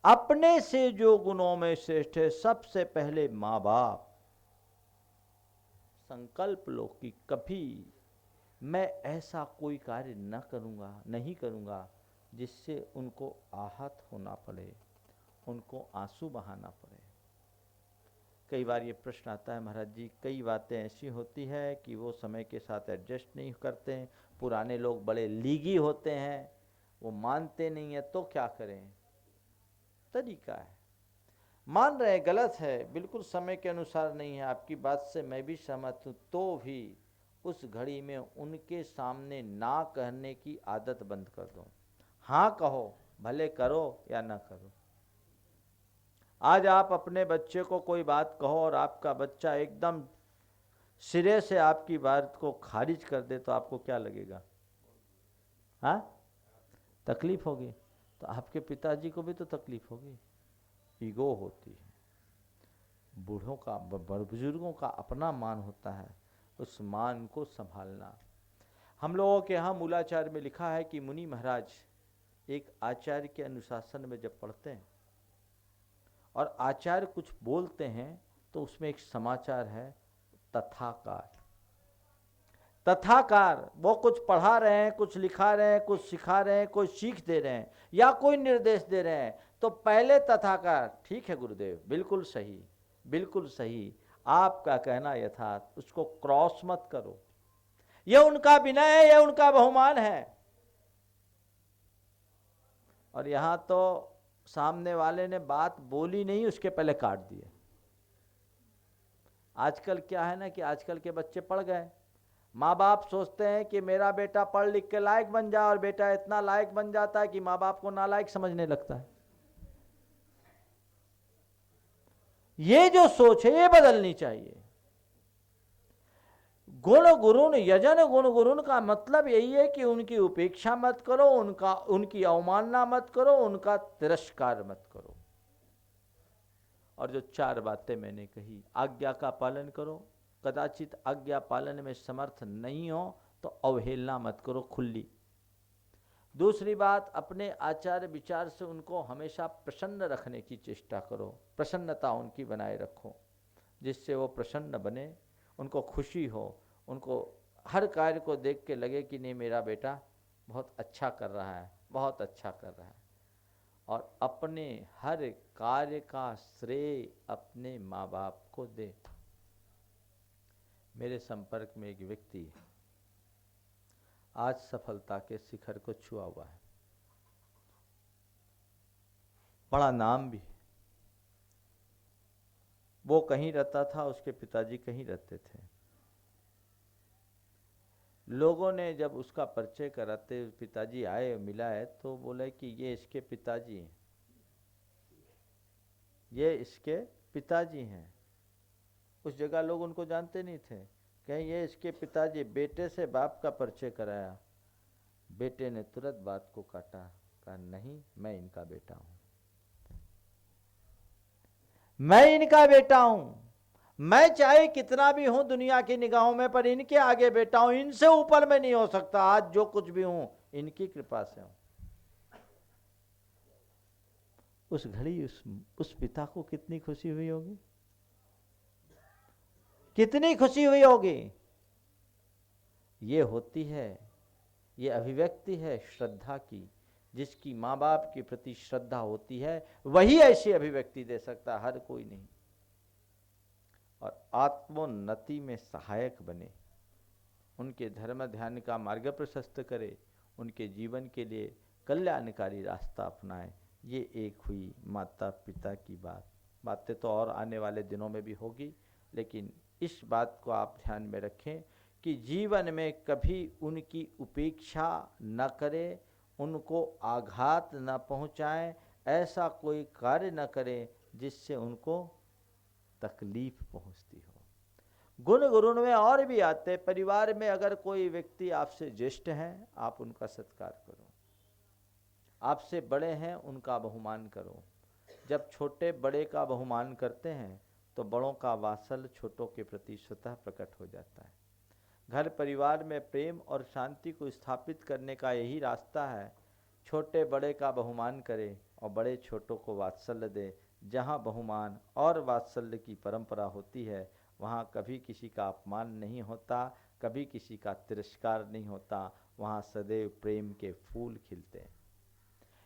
अपने से जो गुणों में श्रेष्ठ है, सबसे पहले माँ बाप। संकल्प लो कि कभी मैं ऐसा कोई कार्य न करूँगा, नहीं करूँगा जिससे उनको आहत होना पड़े, उनको आंसू बहाना पड़े। कई बार ये प्रश्न आता है महाराज जी, कई बातें ऐसी होती है कि वो समय के साथ एडजस्ट नहीं करते हैं, पुराने लोग बड़े लीगी होते हैं, वो मानते नहीं है, तो क्या करें? तरीका है, मान रहे गलत है, बिल्कुल समय के अनुसार नहीं है, आपकी बात से मैं भी सहमत हूँ, तो भी उस घड़ी में उनके सामने ना कहने की आदत बंद कर दो। हाँ कहो, भले करो या ना करो। आज आप अपने बच्चे को कोई बात कहो और आपका बच्चा एकदम सिरे से आपकी बात को खारिज कर दे तो आपको क्या लगेगा? हाँ, तकलीफ होगी। तो आपके पिताजी को भी तो तकलीफ होगी। ईगो होती है, बूढ़ों का, बुजुर्गों का अपना मान होता है, उस मान को संभालना। हम लोगों के यहाँ मूलाचार में लिखा है कि मुनि महाराज एक आचार्य के अनुशासन में जब पढ़ते हैं और आचार्य कुछ बोलते हैं तो उसमें एक समाचार है, तथाकार। तथाकार, वो कुछ पढ़ा रहे हैं, कुछ लिखा रहे हैं, कुछ सिखा रहे हैं, कोई सीख दे रहे हैं या कोई निर्देश दे रहे हैं, तो पहले तथाकार, ठीक है गुरुदेव, बिल्कुल सही, बिल्कुल सही, आपका कहना यथार्थ, उसको क्रॉस मत करो। यह उनका विनय है, यह उनका बहुमान है। और यहां तो सामने वाले ने बात बोली नहीं, उसके पहले काट दिए। आजकल क्या है ना कि आजकल के बच्चे पढ़ गए, माँ बाप सोचते हैं कि मेरा बेटा पढ़ लिख के लायक बन जाए, और बेटा इतना लायक बन जाता है कि माँ बाप को नालायक समझने लगता है। ये जो सोच है ये बदलनी चाहिए। गुण गुरुन यजन, गुण गुरुन का मतलब यही है कि उनकी उपेक्षा मत करो, उनकी अवमानना मत करो, उनका तिरस्कार मत करो। और जो 4 बातें मैंने कही, आज्ञा का पालन करो, कदाचित आज्ञा पालन में समर्थ नहीं हो तो अवहेलना मत करो खुली। दूसरी बात, अपने आचार विचार से उनको हमेशा प्रसन्न रखने की चेष्टा करो, प्रसन्नता उनकी बनाए रखो, जिससे वो प्रसन्न बने, उनको खुशी हो, उनको हर कार्य को देख के लगे कि नहीं मेरा बेटा बहुत अच्छा कर रहा है, बहुत अच्छा कर रहा है। और अपने हर कार्य का श्रेय अपने माँ बाप को दे। मेरे संपर्क में एक व्यक्ति है, आज सफलता के शिखर को छुआ हुआ है, बड़ा नाम भी। वो कहीं रहता था, उसके पिताजी कहीं रहते थे। लोगों ने जब उसका परिचय कराते, पिताजी आए मिलाए तो बोले कि ये इसके पिताजी हैं, ये इसके पिताजी हैं। उस जगह लोग उनको जानते नहीं थे, कहीं ये इसके पिताजी। बेटे से बाप का परिचय कराया, बेटे ने तुरंत बात को काटा, कहा नहीं, मैं इनका बेटा हूं, मैं इनका बेटा हूं। मैं चाहे कितना भी हूं दुनिया की निगाहों में, पर इनके आगे बेटा हूं, इनसे ऊपर मैं नहीं हो सकता। आज जो कुछ भी हूं इनकी कृपा से हूं। उस घड़ी उस पिता को कितनी खुशी हुई होगी, कितनी खुशी हुई होगी। ये होती है, ये अभिव्यक्ति है श्रद्धा की। जिसकी माँ बाप के प्रति श्रद्धा होती है वही ऐसी अभिव्यक्ति दे सकता, हर कोई नहीं। और आत्मोन्नति में सहायक बने, उनके धर्म ध्यान का मार्ग प्रशस्त करे, उनके जीवन के लिए कल्याणकारी रास्ता अपनाए। ये एक हुई माता पिता की बात। बातें तो और आने वाले दिनों में भी होगी, लेकिन इस बात को आप ध्यान में रखें कि जीवन में कभी उनकी उपेक्षा न करें, उनको आघात न पहुंचाएं, ऐसा कोई कार्य न करें जिससे उनको तकलीफ पहुंचती हो। गुण गुरुन में और भी आते। परिवार में अगर कोई व्यक्ति आपसे ज्येष्ठ हैं, आप उनका सत्कार करो, आपसे बड़े हैं उनका बहुमान करो। जब छोटे बड़े का बहुमान करते हैं तो बड़ों का वात्सल्य छोटों के प्रति स्वतः प्रकट हो जाता है। घर परिवार में प्रेम और शांति को स्थापित करने का यही रास्ता है। छोटे बड़े का बहुमान करें और बड़े छोटों को वात्सल्य दे। जहाँ बहुमान और वात्सल्य की परंपरा होती है, वहाँ कभी किसी का अपमान नहीं होता, कभी किसी का तिरस्कार नहीं होता, वहाँ सदैव प्रेम के फूल खिलते हैं।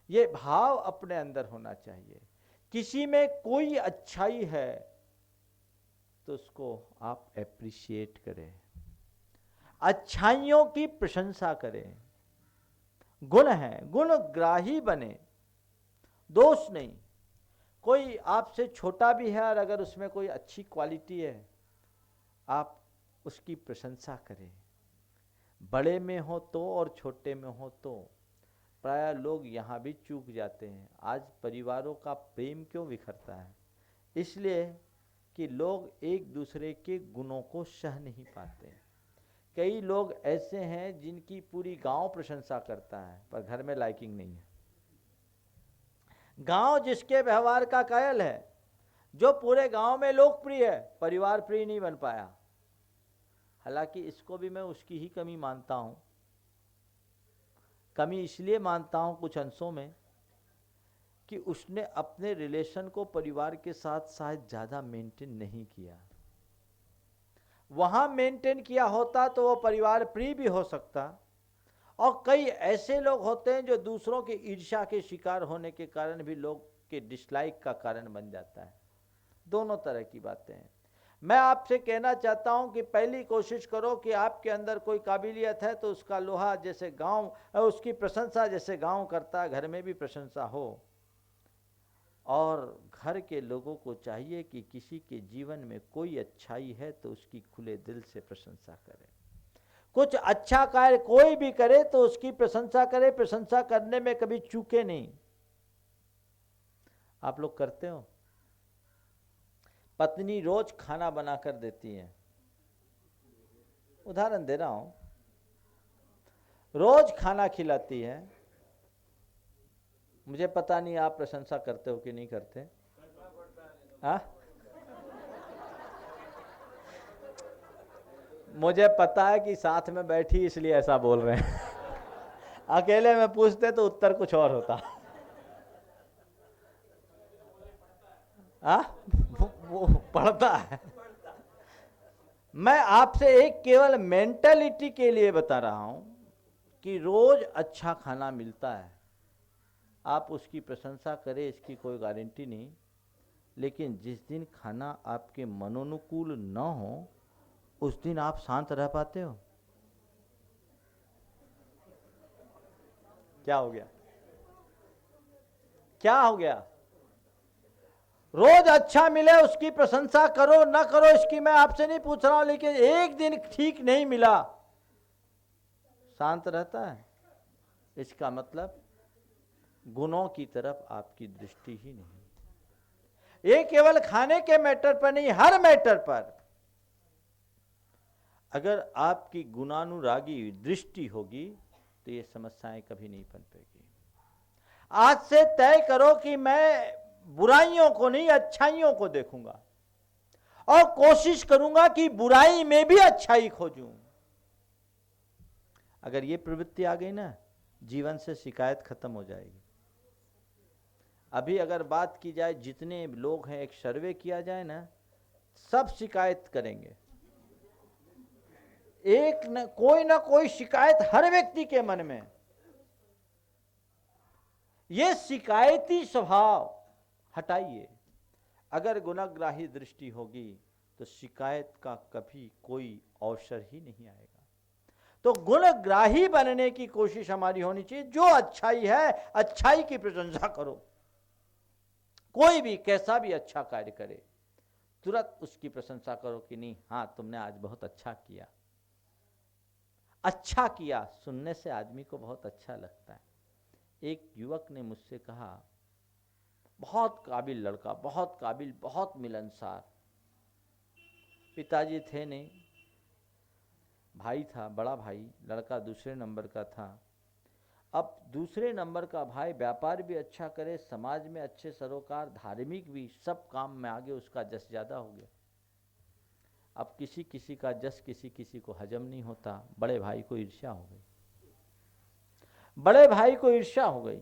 ये भाव अपने अंदर होना चाहिए। किसी में कोई अच्छाई है तो उसको आप एप्रिशिएट करें, अच्छाइयों की प्रशंसा करें। गुण है, गुणग्राही बने, दोष नहीं। कोई आपसे छोटा भी है और अगर उसमें कोई अच्छी क्वालिटी है, आप उसकी प्रशंसा करें। बड़े में हो तो और छोटे में हो तो। प्राय लोग यहाँ भी चूक जाते हैं। आज परिवारों का प्रेम क्यों बिखरता है? इसलिए कि लोग एक दूसरे के गुणों को सह नहीं पाते। कई लोग ऐसे हैं जिनकी पूरी गांव प्रशंसा करता है पर घर में लाइकिंग नहीं है। गांव जिसके व्यवहार का कायल है, जो पूरे गांव में लोकप्रिय है, परिवार प्रिय नहीं बन पाया। हालांकि इसको भी मैं उसकी ही कमी मानता हूं। कमी इसलिए मानता हूं कुछ अंशों में कि उसने अपने रिलेशन को परिवार के साथ शायद ज़्यादा मेंटेन नहीं किया। वहां मेंटेन किया होता तो वो परिवार प्रिय भी हो सकता। और कई ऐसे लोग होते हैं जो दूसरों की ईर्ष्या के शिकार होने के कारण भी लोग के डिसलाइक का कारण बन जाता है। दोनों तरह की बातें हैं। मैं आपसे कहना चाहता हूं कि पहली कोशिश करो कि आपके अंदर कोई काबिलियत है तो उसका लोहा जैसे गांव, उसकी प्रशंसा जैसे गांव करता है, घर में भी प्रशंसा हो। और घर के लोगों को चाहिए कि किसी के जीवन में कोई अच्छाई है तो उसकी खुले दिल से प्रशंसा करें। कुछ अच्छा कार्य कोई भी करे तो उसकी प्रशंसा करे, प्रशंसा करने में कभी चूके नहीं। आप लोग करते हो? पत्नी रोज खाना बनाकर देती है, उदाहरण दे रहा हूं, रोज खाना खिलाती है। मुझे पता नहीं आप प्रशंसा करते हो कि नहीं करते। हाँ, मुझे पता है कि साथ में बैठी इसलिए ऐसा बोल रहे हैं। अकेले में पूछते तो उत्तर कुछ और होता। वो पढ़ता है। मैं आपसे एक केवल मेंटालिटी के लिए बता रहा हूं कि रोज अच्छा खाना मिलता है, आप उसकी प्रशंसा करें, इसकी कोई गारंटी नहीं। लेकिन जिस दिन खाना आपके मनोनुकूल न हो उस दिन आप शांत रह पाते हो? क्या हो गया? क्या हो गया? रोज अच्छा मिले उसकी प्रशंसा करो ना करो इसकी मैं आपसे नहीं पूछ रहा हूं, लेकिन एक दिन ठीक नहीं मिला शांत रहता है, इसका मतलब गुणों की तरफ आपकी दृष्टि ही नहीं। ये केवल खाने के मैटर पर नहीं, हर मैटर पर अगर आपकी गुणानुरागी दृष्टि होगी तो ये समस्याएं कभी नहीं पनपेगी। आज से तय करो कि मैं बुराइयों को नहीं अच्छाइयों को देखूंगा और कोशिश करूंगा कि बुराई में भी अच्छाई खोजूं। अगर ये प्रवृत्ति आ गई ना, जीवन से शिकायत खत्म हो जाएगी। अभी अगर बात की जाए, जितने लोग हैं, एक सर्वे किया जाए ना, सब शिकायत करेंगे। एक ना कोई शिकायत हर व्यक्ति के मन में। ये शिकायती स्वभाव हटाइए। अगर गुणग्राही दृष्टि होगी तो शिकायत का कभी कोई अवसर ही नहीं आएगा। तो गुणग्राही बनने की कोशिश हमारी होनी चाहिए। जो अच्छाई है, अच्छाई की प्रशंसा करो। कोई भी कैसा भी अच्छा कार्य करे, तुरंत उसकी प्रशंसा करो कि नहीं, हाँ तुमने आज बहुत अच्छा किया। अच्छा किया सुनने से आदमी को बहुत अच्छा लगता है। एक युवक ने मुझसे कहा, बहुत काबिल लड़का, बहुत काबिल, बहुत मिलनसार, पिताजी थे नहीं, भाई था, बड़ा भाई, लड़का दूसरे नंबर का था। अब दूसरे नंबर का भाई व्यापार भी अच्छा करे, समाज में अच्छे सरोकार, धार्मिक भी, सब काम में आगे, उसका जस ज्यादा हो गया। अब किसी किसी का जस किसी किसी को हजम नहीं होता। बड़े भाई को ईर्ष्या हो गई, बड़े भाई को ईर्ष्या हो गई।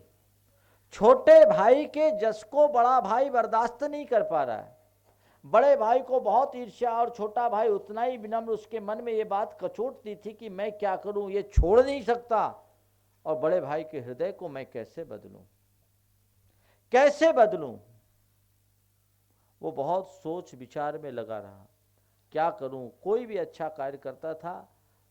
छोटे भाई के जस को बड़ा भाई बर्दाश्त नहीं कर पा रहा है। बड़े भाई को बहुत ईर्ष्या, और छोटा भाई उतना ही विनम्र। उसके मन में ये बात कचोटती थी कि मैं क्या करूं, ये छोड़ नहीं सकता, और बड़े भाई के हृदय को मैं कैसे बदलूं, कैसे बदलूं। वो बहुत सोच विचार में लगा रहा, क्या करूं। कोई भी अच्छा कार्य करता था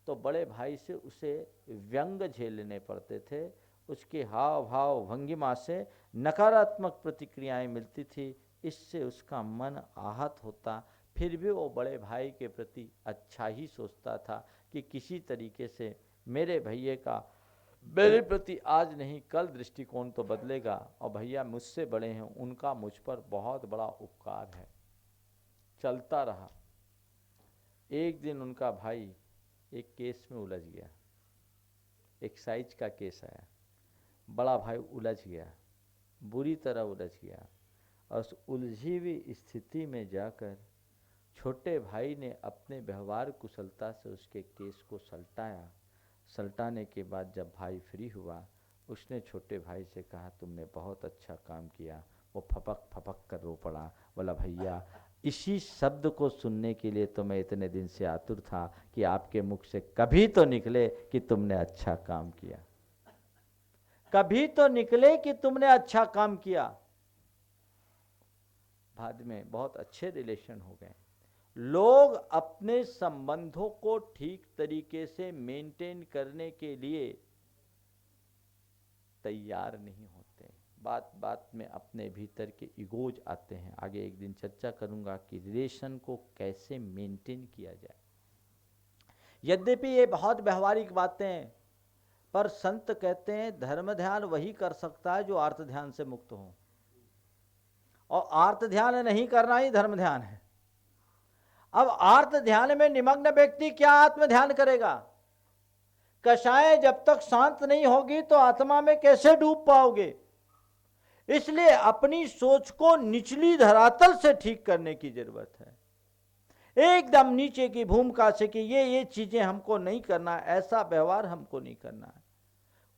तो बड़े भाई से उसे व्यंग झेलने पड़ते थे, उसके हाव भाव भंगिमा से नकारात्मक प्रतिक्रियाएं मिलती थी। इससे उसका मन आहत होता। फिर भी वो बड़े भाई के प्रति अच्छा ही सोचता था कि किसी तरीके से मेरे भैया का मेरे प्रति आज नहीं कल दृष्टिकोण तो बदलेगा, और भैया मुझसे बड़े हैं, उनका मुझ पर बहुत बड़ा उपकार है। चलता रहा। एक दिन उनका भाई एक केस में उलझ गया, एक्साइज का केस आया। बड़ा भाई उलझ गया, बुरी तरह उलझ गया, और उस उलझी हुई स्थिति में जाकर छोटे भाई ने अपने व्यवहार कुशलता से उसके केस को सलटाया। सलटाने के बाद जब भाई फ्री हुआ, उसने छोटे भाई से कहा, तुमने बहुत अच्छा काम किया। वो फपक फपक कर रो पड़ा, बोला भैया इसी शब्द को सुनने के लिए तो मैं इतने दिन से आतुर था कि आपके मुख से कभी तो निकले कि तुमने अच्छा काम किया, कभी तो निकले कि तुमने अच्छा काम किया। बाद में बहुत अच्छे रिलेशन हो गए। लोग अपने संबंधों को ठीक तरीके से मेंटेन करने के लिए तैयार नहीं होते। बात बात में अपने भीतर के ईगोज आते हैं। आगे एक दिन चर्चा करूंगा कि रिलेशन को कैसे मेंटेन किया जाए। यद्यपि ये बहुत व्यवहारिक बातें हैं, पर संत कहते हैं धर्म ध्यान वही कर सकता है जो आर्त ध्यान से मुक्त हो, और आर्त ध्यान नहीं करना ही धर्म ध्यान है। अब आर्त ध्यान में निमग्न व्यक्ति क्या आत्म ध्यान करेगा? कषाय जब तक शांत नहीं होगी तो आत्मा में कैसे डूब पाओगे? इसलिए अपनी सोच को निचली धरातल से ठीक करने की जरूरत है। एकदम नीचे की भूमिका से कि ये चीजें हमको नहीं करना, ऐसा व्यवहार हमको नहीं करना है।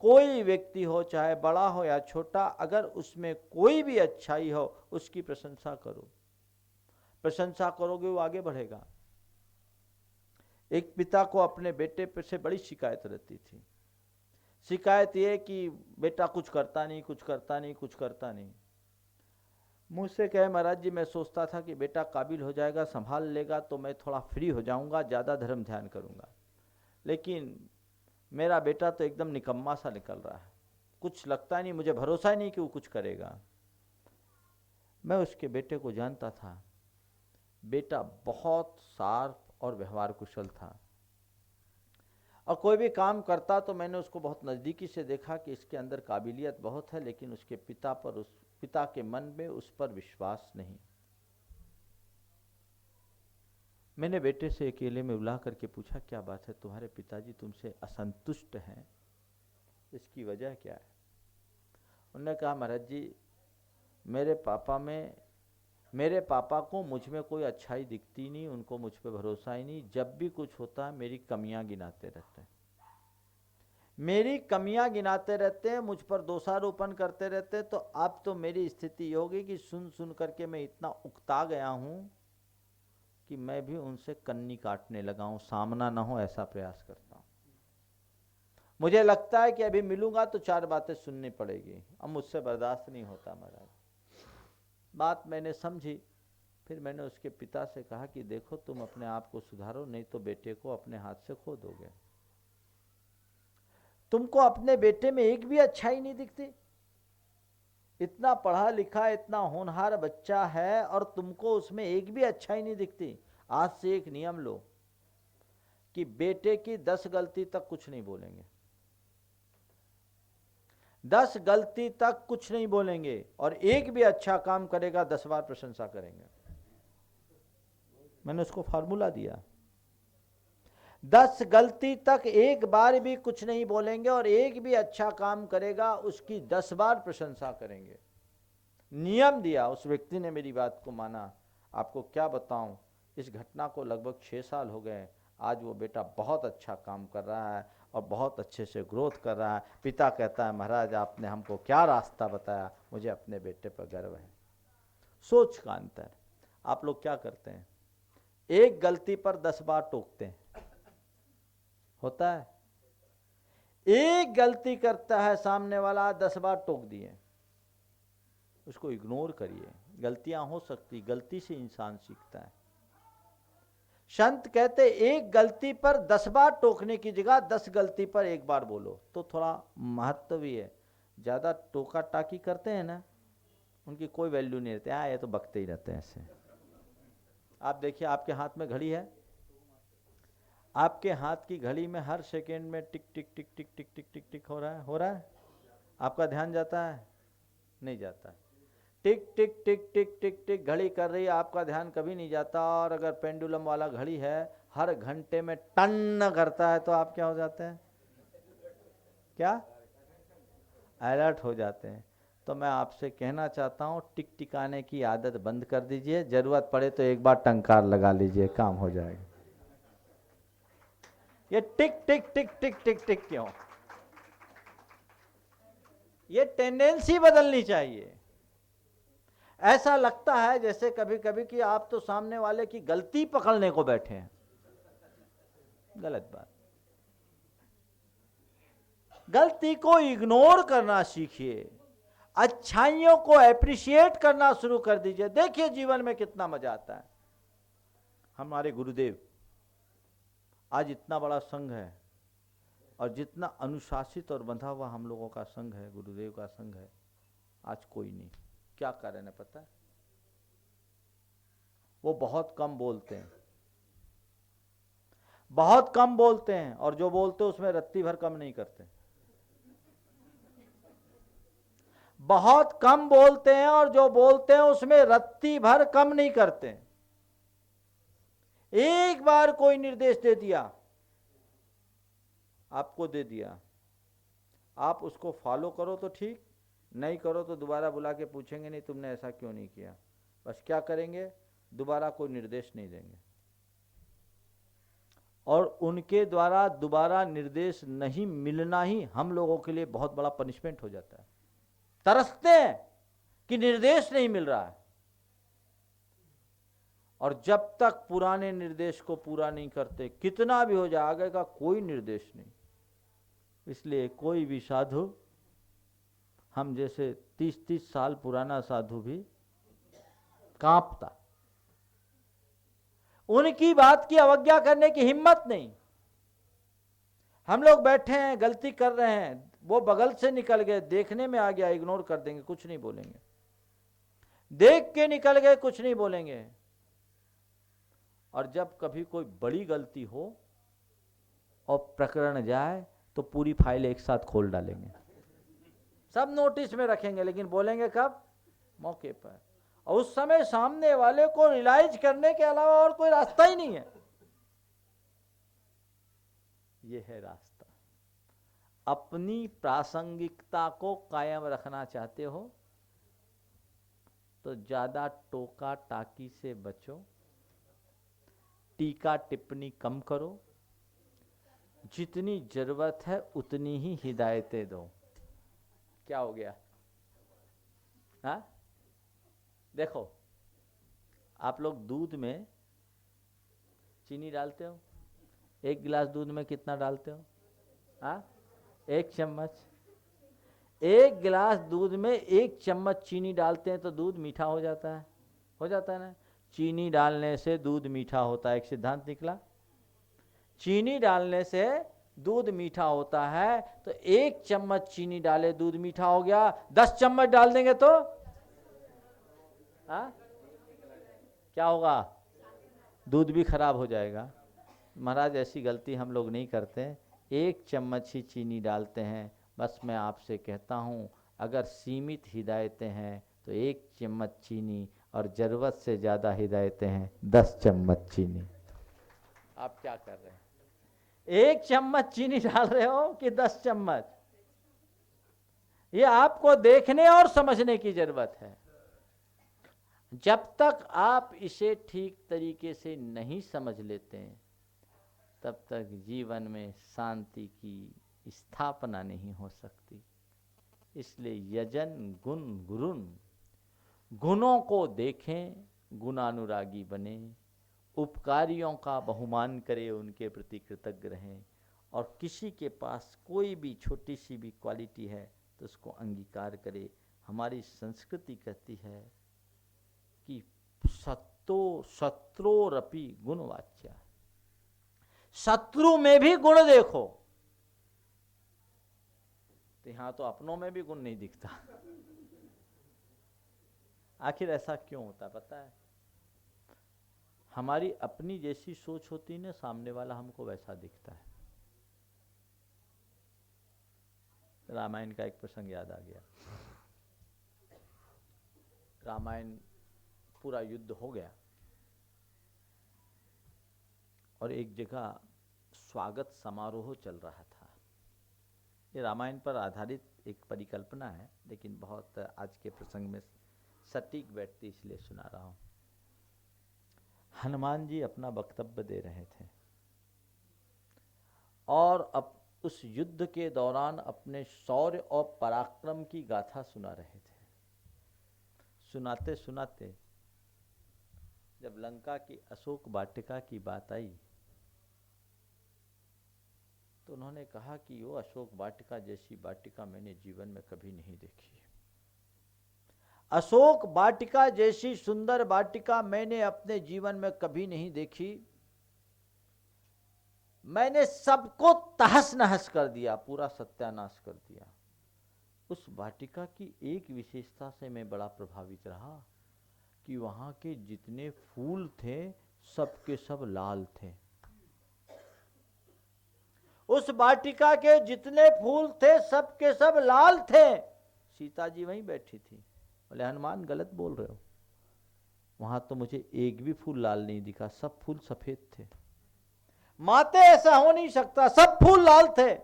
कोई व्यक्ति हो, चाहे बड़ा हो या छोटा, अगर उसमें कोई भी अच्छाई हो उसकी प्रशंसा करो। प्रशंसा करोगे वो आगे बढ़ेगा। एक पिता को अपने बेटे पर से बड़ी शिकायत रहती थी। शिकायत ये कि बेटा कुछ करता नहीं, कुछ करता नहीं, कुछ करता नहीं। मुझसे कहे, महाराज जी मैं सोचता था कि बेटा काबिल हो जाएगा, संभाल लेगा तो मैं थोड़ा फ्री हो जाऊंगा, ज़्यादा धर्म ध्यान करूंगा, लेकिन मेरा बेटा तो एकदम निकम्मा सा निकल रहा है, कुछ लगता नहीं, मुझे भरोसा ही नहीं कि वो कुछ करेगा। मैं उसके बेटे को जानता था। बेटा बहुत शार्प और व्यवहार कुशल था, और कोई भी काम करता तो मैंने उसको बहुत नज़दीकी से देखा कि इसके अंदर काबिलियत बहुत है, लेकिन उसके पिता के मन में उस पर विश्वास नहीं। मैंने बेटे से अकेले में बुला करके पूछा, क्या बात है, तुम्हारे पिताजी तुमसे असंतुष्ट हैं, इसकी वजह क्या है? उन्होंने कहा, महाराज जी, मेरे पापा को मुझ में कोई अच्छाई दिखती नहीं, उनको मुझ पे भरोसा ही नहीं। जब भी कुछ होता है मेरी कमियां गिनाते रहते हैं, मुझ पर दोषारोपण करते रहते हैं। तो अब तो मेरी स्थिति ये होगी कि सुन सुन करके मैं इतना उकता गया हूं कि मैं भी उनसे कन्नी काटने लगा हूं, सामना ना हो ऐसा प्रयास करता हूं। मुझे लगता है कि अभी मिलूंगा तो 4 बातें सुननी पड़ेगी, अब मुझसे बर्दाश्त नहीं होता महाराज। बात मैंने समझी। फिर मैंने उसके पिता से कहा कि देखो, तुम अपने आप को सुधारो, नहीं तो बेटे को अपने हाथ से खो दोगे। तुमको अपने बेटे में एक भी अच्छाई नहीं दिखती? इतना पढ़ा लिखा, इतना होनहार बच्चा है, और तुमको उसमें एक भी अच्छाई नहीं दिखती। आज से एक नियम लो कि बेटे की 10 गलती तक कुछ नहीं बोलेंगे, 10 गलती तक कुछ नहीं बोलेंगे, और एक भी अच्छा काम करेगा 10 बार प्रशंसा करेंगे। मैंने उसको फार्मूला दिया, 10 गलती तक एक बार भी कुछ नहीं बोलेंगे, और एक भी अच्छा काम करेगा उसकी 10 बार प्रशंसा करेंगे। नियम दिया, उस व्यक्ति ने मेरी बात को माना। आपको क्या बताऊं, इस घटना को लगभग 6 साल हो गए। आज वो बेटा बहुत अच्छा काम कर रहा है और बहुत अच्छे से ग्रोथ कर रहा है। पिता कहता है, महाराज आपने हमको क्या रास्ता बताया, मुझे अपने बेटे पर गर्व है। सोच का अंतर। आप लोग क्या करते हैं, एक गलती पर 10 बार टोकते हैं, होता है? एक गलती करता है सामने वाला, 10 बार टोक दिए, उसको इग्नोर करिए। गलतियां हो सकती, गलती से इंसान सीखता है। संत कहते एक गलती पर 10 बार टोकने की जगह 10 गलती पर एक बार बोलो, तो थोड़ा महत्व भी है। ज्यादा टोका टाकी करते हैं ना, उनकी कोई वैल्यू नहीं रहती। ये तो बकते ही रहते हैं ऐसे। आप देखिए, आपके हाथ में घड़ी है, आपके हाथ की घड़ी में हर सेकेंड में टिक टिक टिक टिक टिक टिक टिक टिक हो रहा है। आपका ध्यान जाता है? नहीं जाता। टिक टिक टिक टिक टिक टिक घड़ी कर रही है, आपका ध्यान कभी नहीं जाता। और अगर पेंडुलम वाला घड़ी है, हर घंटे में टन करता है, तो आप क्या हो जाते हैं? क्या अलर्ट हो जाते हैं। तो मैं आपसे कहना चाहता हूं, टिक टिकाने की आदत बंद कर दीजिए। जरूरत पड़े तो एक बार टंकार लगा लीजिए, काम हो जाएगा। ये टिक टिक टिक टिक टिक टिक क्यों? ये टेंडेंसी बदलनी चाहिए। ऐसा लगता है जैसे कभी कभी कि आप तो सामने वाले की गलती पकड़ने को बैठे हैं। गलत बात। गलती को इग्नोर करना सीखिए, अच्छाइयों को एप्रिशिएट करना शुरू कर दीजिए। देखिए जीवन में कितना मजा आता है। हमारे गुरुदेव, आज इतना बड़ा संघ है, और जितना अनुशासित और बंधा हुआ हम लोगों का संघ है, गुरुदेव का संघ है, आज कोई नहीं। क्या कारण है पता है? वो बहुत कम बोलते हैं, बहुत कम बोलते हैं, और जो बोलते हैं उसमें रत्ती भर कम नहीं करते। बहुत कम बोलते हैं, और जो बोलते हैं उसमें रत्ती भर कम नहीं करते। एक बार कोई निर्देश दे दिया, आपको दे दिया, आप उसको फॉलो करो तो ठीक, नहीं करो तो दोबारा बुला के पूछेंगे, नहीं तुमने ऐसा क्यों नहीं किया। बस क्या करेंगे, दोबारा कोई निर्देश नहीं देंगे। और उनके द्वारा दोबारा निर्देश नहीं मिलना ही हम लोगों के लिए बहुत बड़ा पनिशमेंट हो जाता है। तरसते हैं कि निर्देश नहीं मिल रहा है, और जब तक पुराने निर्देश को पूरा नहीं करते, कितना भी हो जाए, आगे का कोई निर्देश नहीं। इसलिए कोई भी साधु, हम जैसे 30-30 साल पुराना साधु भी कांपता। उनकी बात की अवज्ञा करने की हिम्मत नहीं। हम लोग बैठे हैं, गलती कर रहे हैं, वो बगल से निकल गए, देखने में आ गया, इग्नोर कर देंगे, कुछ नहीं बोलेंगे। देख के निकल गए, कुछ नहीं बोलेंगे। और जब कभी कोई बड़ी गलती हो और प्रकरण जाए तो पूरी फाइल एक साथ खोल डालेंगे, सब नोटिस में रखेंगे, लेकिन बोलेंगे कब? मौके पर। और उस समय सामने वाले को रियलाइज करने के अलावा और कोई रास्ता ही नहीं है। ये है रास्ता। अपनी प्रासंगिकता को कायम रखना चाहते हो तो ज्यादा टोका टाकी से बचो, टीका टिप्पणी कम करो, जितनी जरूरत है उतनी ही हिदायतें दो। क्या हो गया? हाँ, देखो, आप लोग दूध में चीनी डालते हो, एक गिलास दूध में कितना डालते हो? हाँ, 1 चम्मच। 1 गिलास दूध में 1 चम्मच चीनी डालते हैं तो दूध मीठा हो जाता है, हो जाता है ना? चीनी डालने से दूध मीठा होता है, एक सिद्धांत निकला। चीनी डालने से दूध मीठा होता है, तो 1 चम्मच चीनी डाले दूध मीठा हो गया। 10 चम्मच डाल देंगे तो हाँ क्या होगा? दूध भी खराब हो जाएगा। महाराज ऐसी गलती हम लोग नहीं करते, 1 चम्मच ही चीनी डालते हैं। बस मैं आपसे कहता हूँ, अगर सीमित हिदायतें हैं तो 1 चम्मच चीनी, और ज़रूरत से ज़्यादा हिदायतें हैं 10 चम्मच चीनी। आप क्या कर रहे हैं? 1 चम्मच चीनी डाल रहे हो कि 10 चम्मच? ये आपको देखने और समझने की जरूरत है। जब तक आप इसे ठीक तरीके से नहीं समझ लेते हैं, तब तक जीवन में शांति की स्थापना नहीं हो सकती। इसलिए यजन गुण गुरुन, गुणों को देखें, गुणानुरागी बने, उपकारियों का बहुमान करें, उनके प्रति कृतज्ञ रहें, और किसी के पास कोई भी छोटी सी भी क्वालिटी है तो उसको अंगीकार करें। हमारी संस्कृति कहती है कि शत्रोरपि गुणवाच्या, शत्रु में भी गुण देखो। तो यहां तो अपनों में भी गुण नहीं दिखता। आखिर ऐसा क्यों होता पता है? हमारी अपनी जैसी सोच होती ना, सामने वाला हमको वैसा दिखता है। रामायण का एक प्रसंग याद आ गया। रामायण पूरा युद्ध हो गया और एक जगह स्वागत समारोह चल रहा था। ये रामायण पर आधारित एक परिकल्पना है, लेकिन बहुत आज के प्रसंग में सटीक बैठती, इसलिए सुना रहा हूँ। हनुमान जी अपना वक्तव्य दे रहे थे और अब उस युद्ध के दौरान अपने शौर्य और पराक्रम की गाथा सुना रहे थे। सुनाते सुनाते जब लंका की अशोक वाटिका की बात आई तो उन्होंने कहा कि वो अशोक वाटिका जैसी वाटिका मैंने जीवन में कभी नहीं देखी। अशोक वाटिका जैसी सुंदर वाटिका मैंने अपने जीवन में कभी नहीं देखी। मैंने सबको तहस नहस कर दिया, पूरा सत्यानाश कर दिया। उस वाटिका की एक विशेषता से मैं बड़ा प्रभावित रहा कि वहां के जितने फूल थे सबके सब लाल थे। उस वाटिका के जितने फूल थे सबके सब लाल थे। सीता जी वहीं बैठी थी। बोले हनुमान गलत बोल रहे हो, वहां तो मुझे एक भी फूल लाल नहीं दिखा, सब फूल सफेद थे। माते ऐसा हो नहीं सकता, सब फूल लाल थे।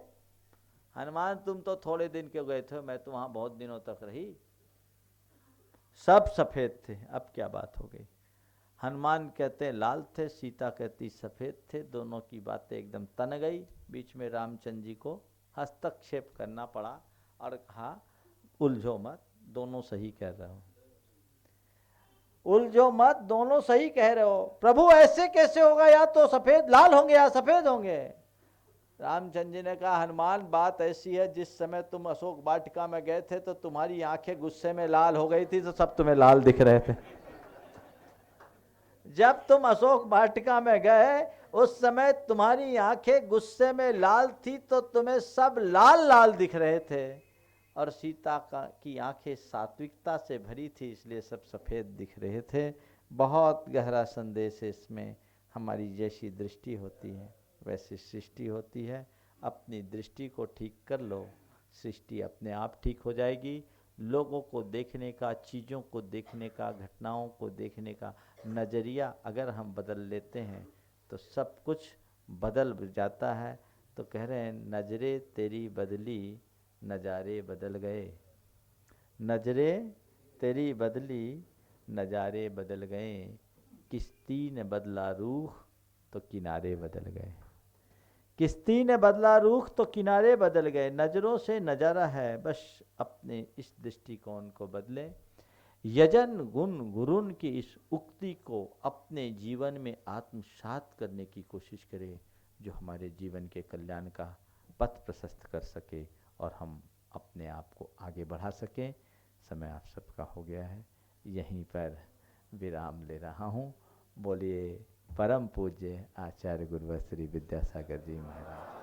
हनुमान तुम तो थोड़े दिन के गए थे, मैं तो वहां बहुत दिनों तक रही, सब सफेद थे। अब क्या बात हो गई? हनुमान कहते लाल थे, सीता कहती सफेद थे। दोनों की बातें एकदम तन गई। बीच में रामचंद्र जी को हस्तक्षेप करना पड़ा और कहा उलझो मत, दोनों सही कह रहे हो। उलझो मत, दोनों सही कह रहे हो। प्रभु ऐसे कैसे होगा, या तो सफेद लाल होंगे या सफेद होंगे। रामचंद्र जी ने कहा हनुमान बात ऐसी है, जिस समय तुम अशोक वाटिका में गए थे तो तुम्हारी आंखें गुस्से में लाल हो गई थी, तो सब तुम्हें लाल दिख रहे थे। जब तुम अशोक वाटिका में गए उस समय तुम्हारी आंखें गुस्से में लाल थी, तो तुम्हें सब लाल लाल दिख रहे थे। और सीता की आंखें सात्विकता से भरी थी, इसलिए सब सफ़ेद दिख रहे थे। बहुत गहरा संदेश है इसमें। हमारी जैसी दृष्टि होती है वैसी सृष्टि होती है। अपनी दृष्टि को ठीक कर लो, सृष्टि अपने आप ठीक हो जाएगी। लोगों को देखने का, चीज़ों को देखने का, घटनाओं को देखने का नज़रिया अगर हम बदल लेते हैं तो सब कुछ बदल जाता है। तो कह रहे हैं नजरे तेरी बदली नज़ारे बदल गए, नजरे तेरी बदली नज़ारे बदल गए, किश्ती ने बदला रूख तो किनारे बदल गए। किश्ती ने बदला रुख तो किनारे बदल गए। नजरों से नजारा है, बस अपने इस दृष्टिकोण को बदले। यजन गुण गुरुन की इस उक्ति को अपने जीवन में आत्मसात करने की कोशिश करें, जो हमारे जीवन के कल्याण का पथ प्रशस्त कर सके और हम अपने आप को आगे बढ़ा सकें। समय आप सबका हो गया है, यहीं पर विराम ले रहा हूँ। बोलिए परम पूज्य आचार्य गुरुवर श्री विद्यासागर जी महाराज।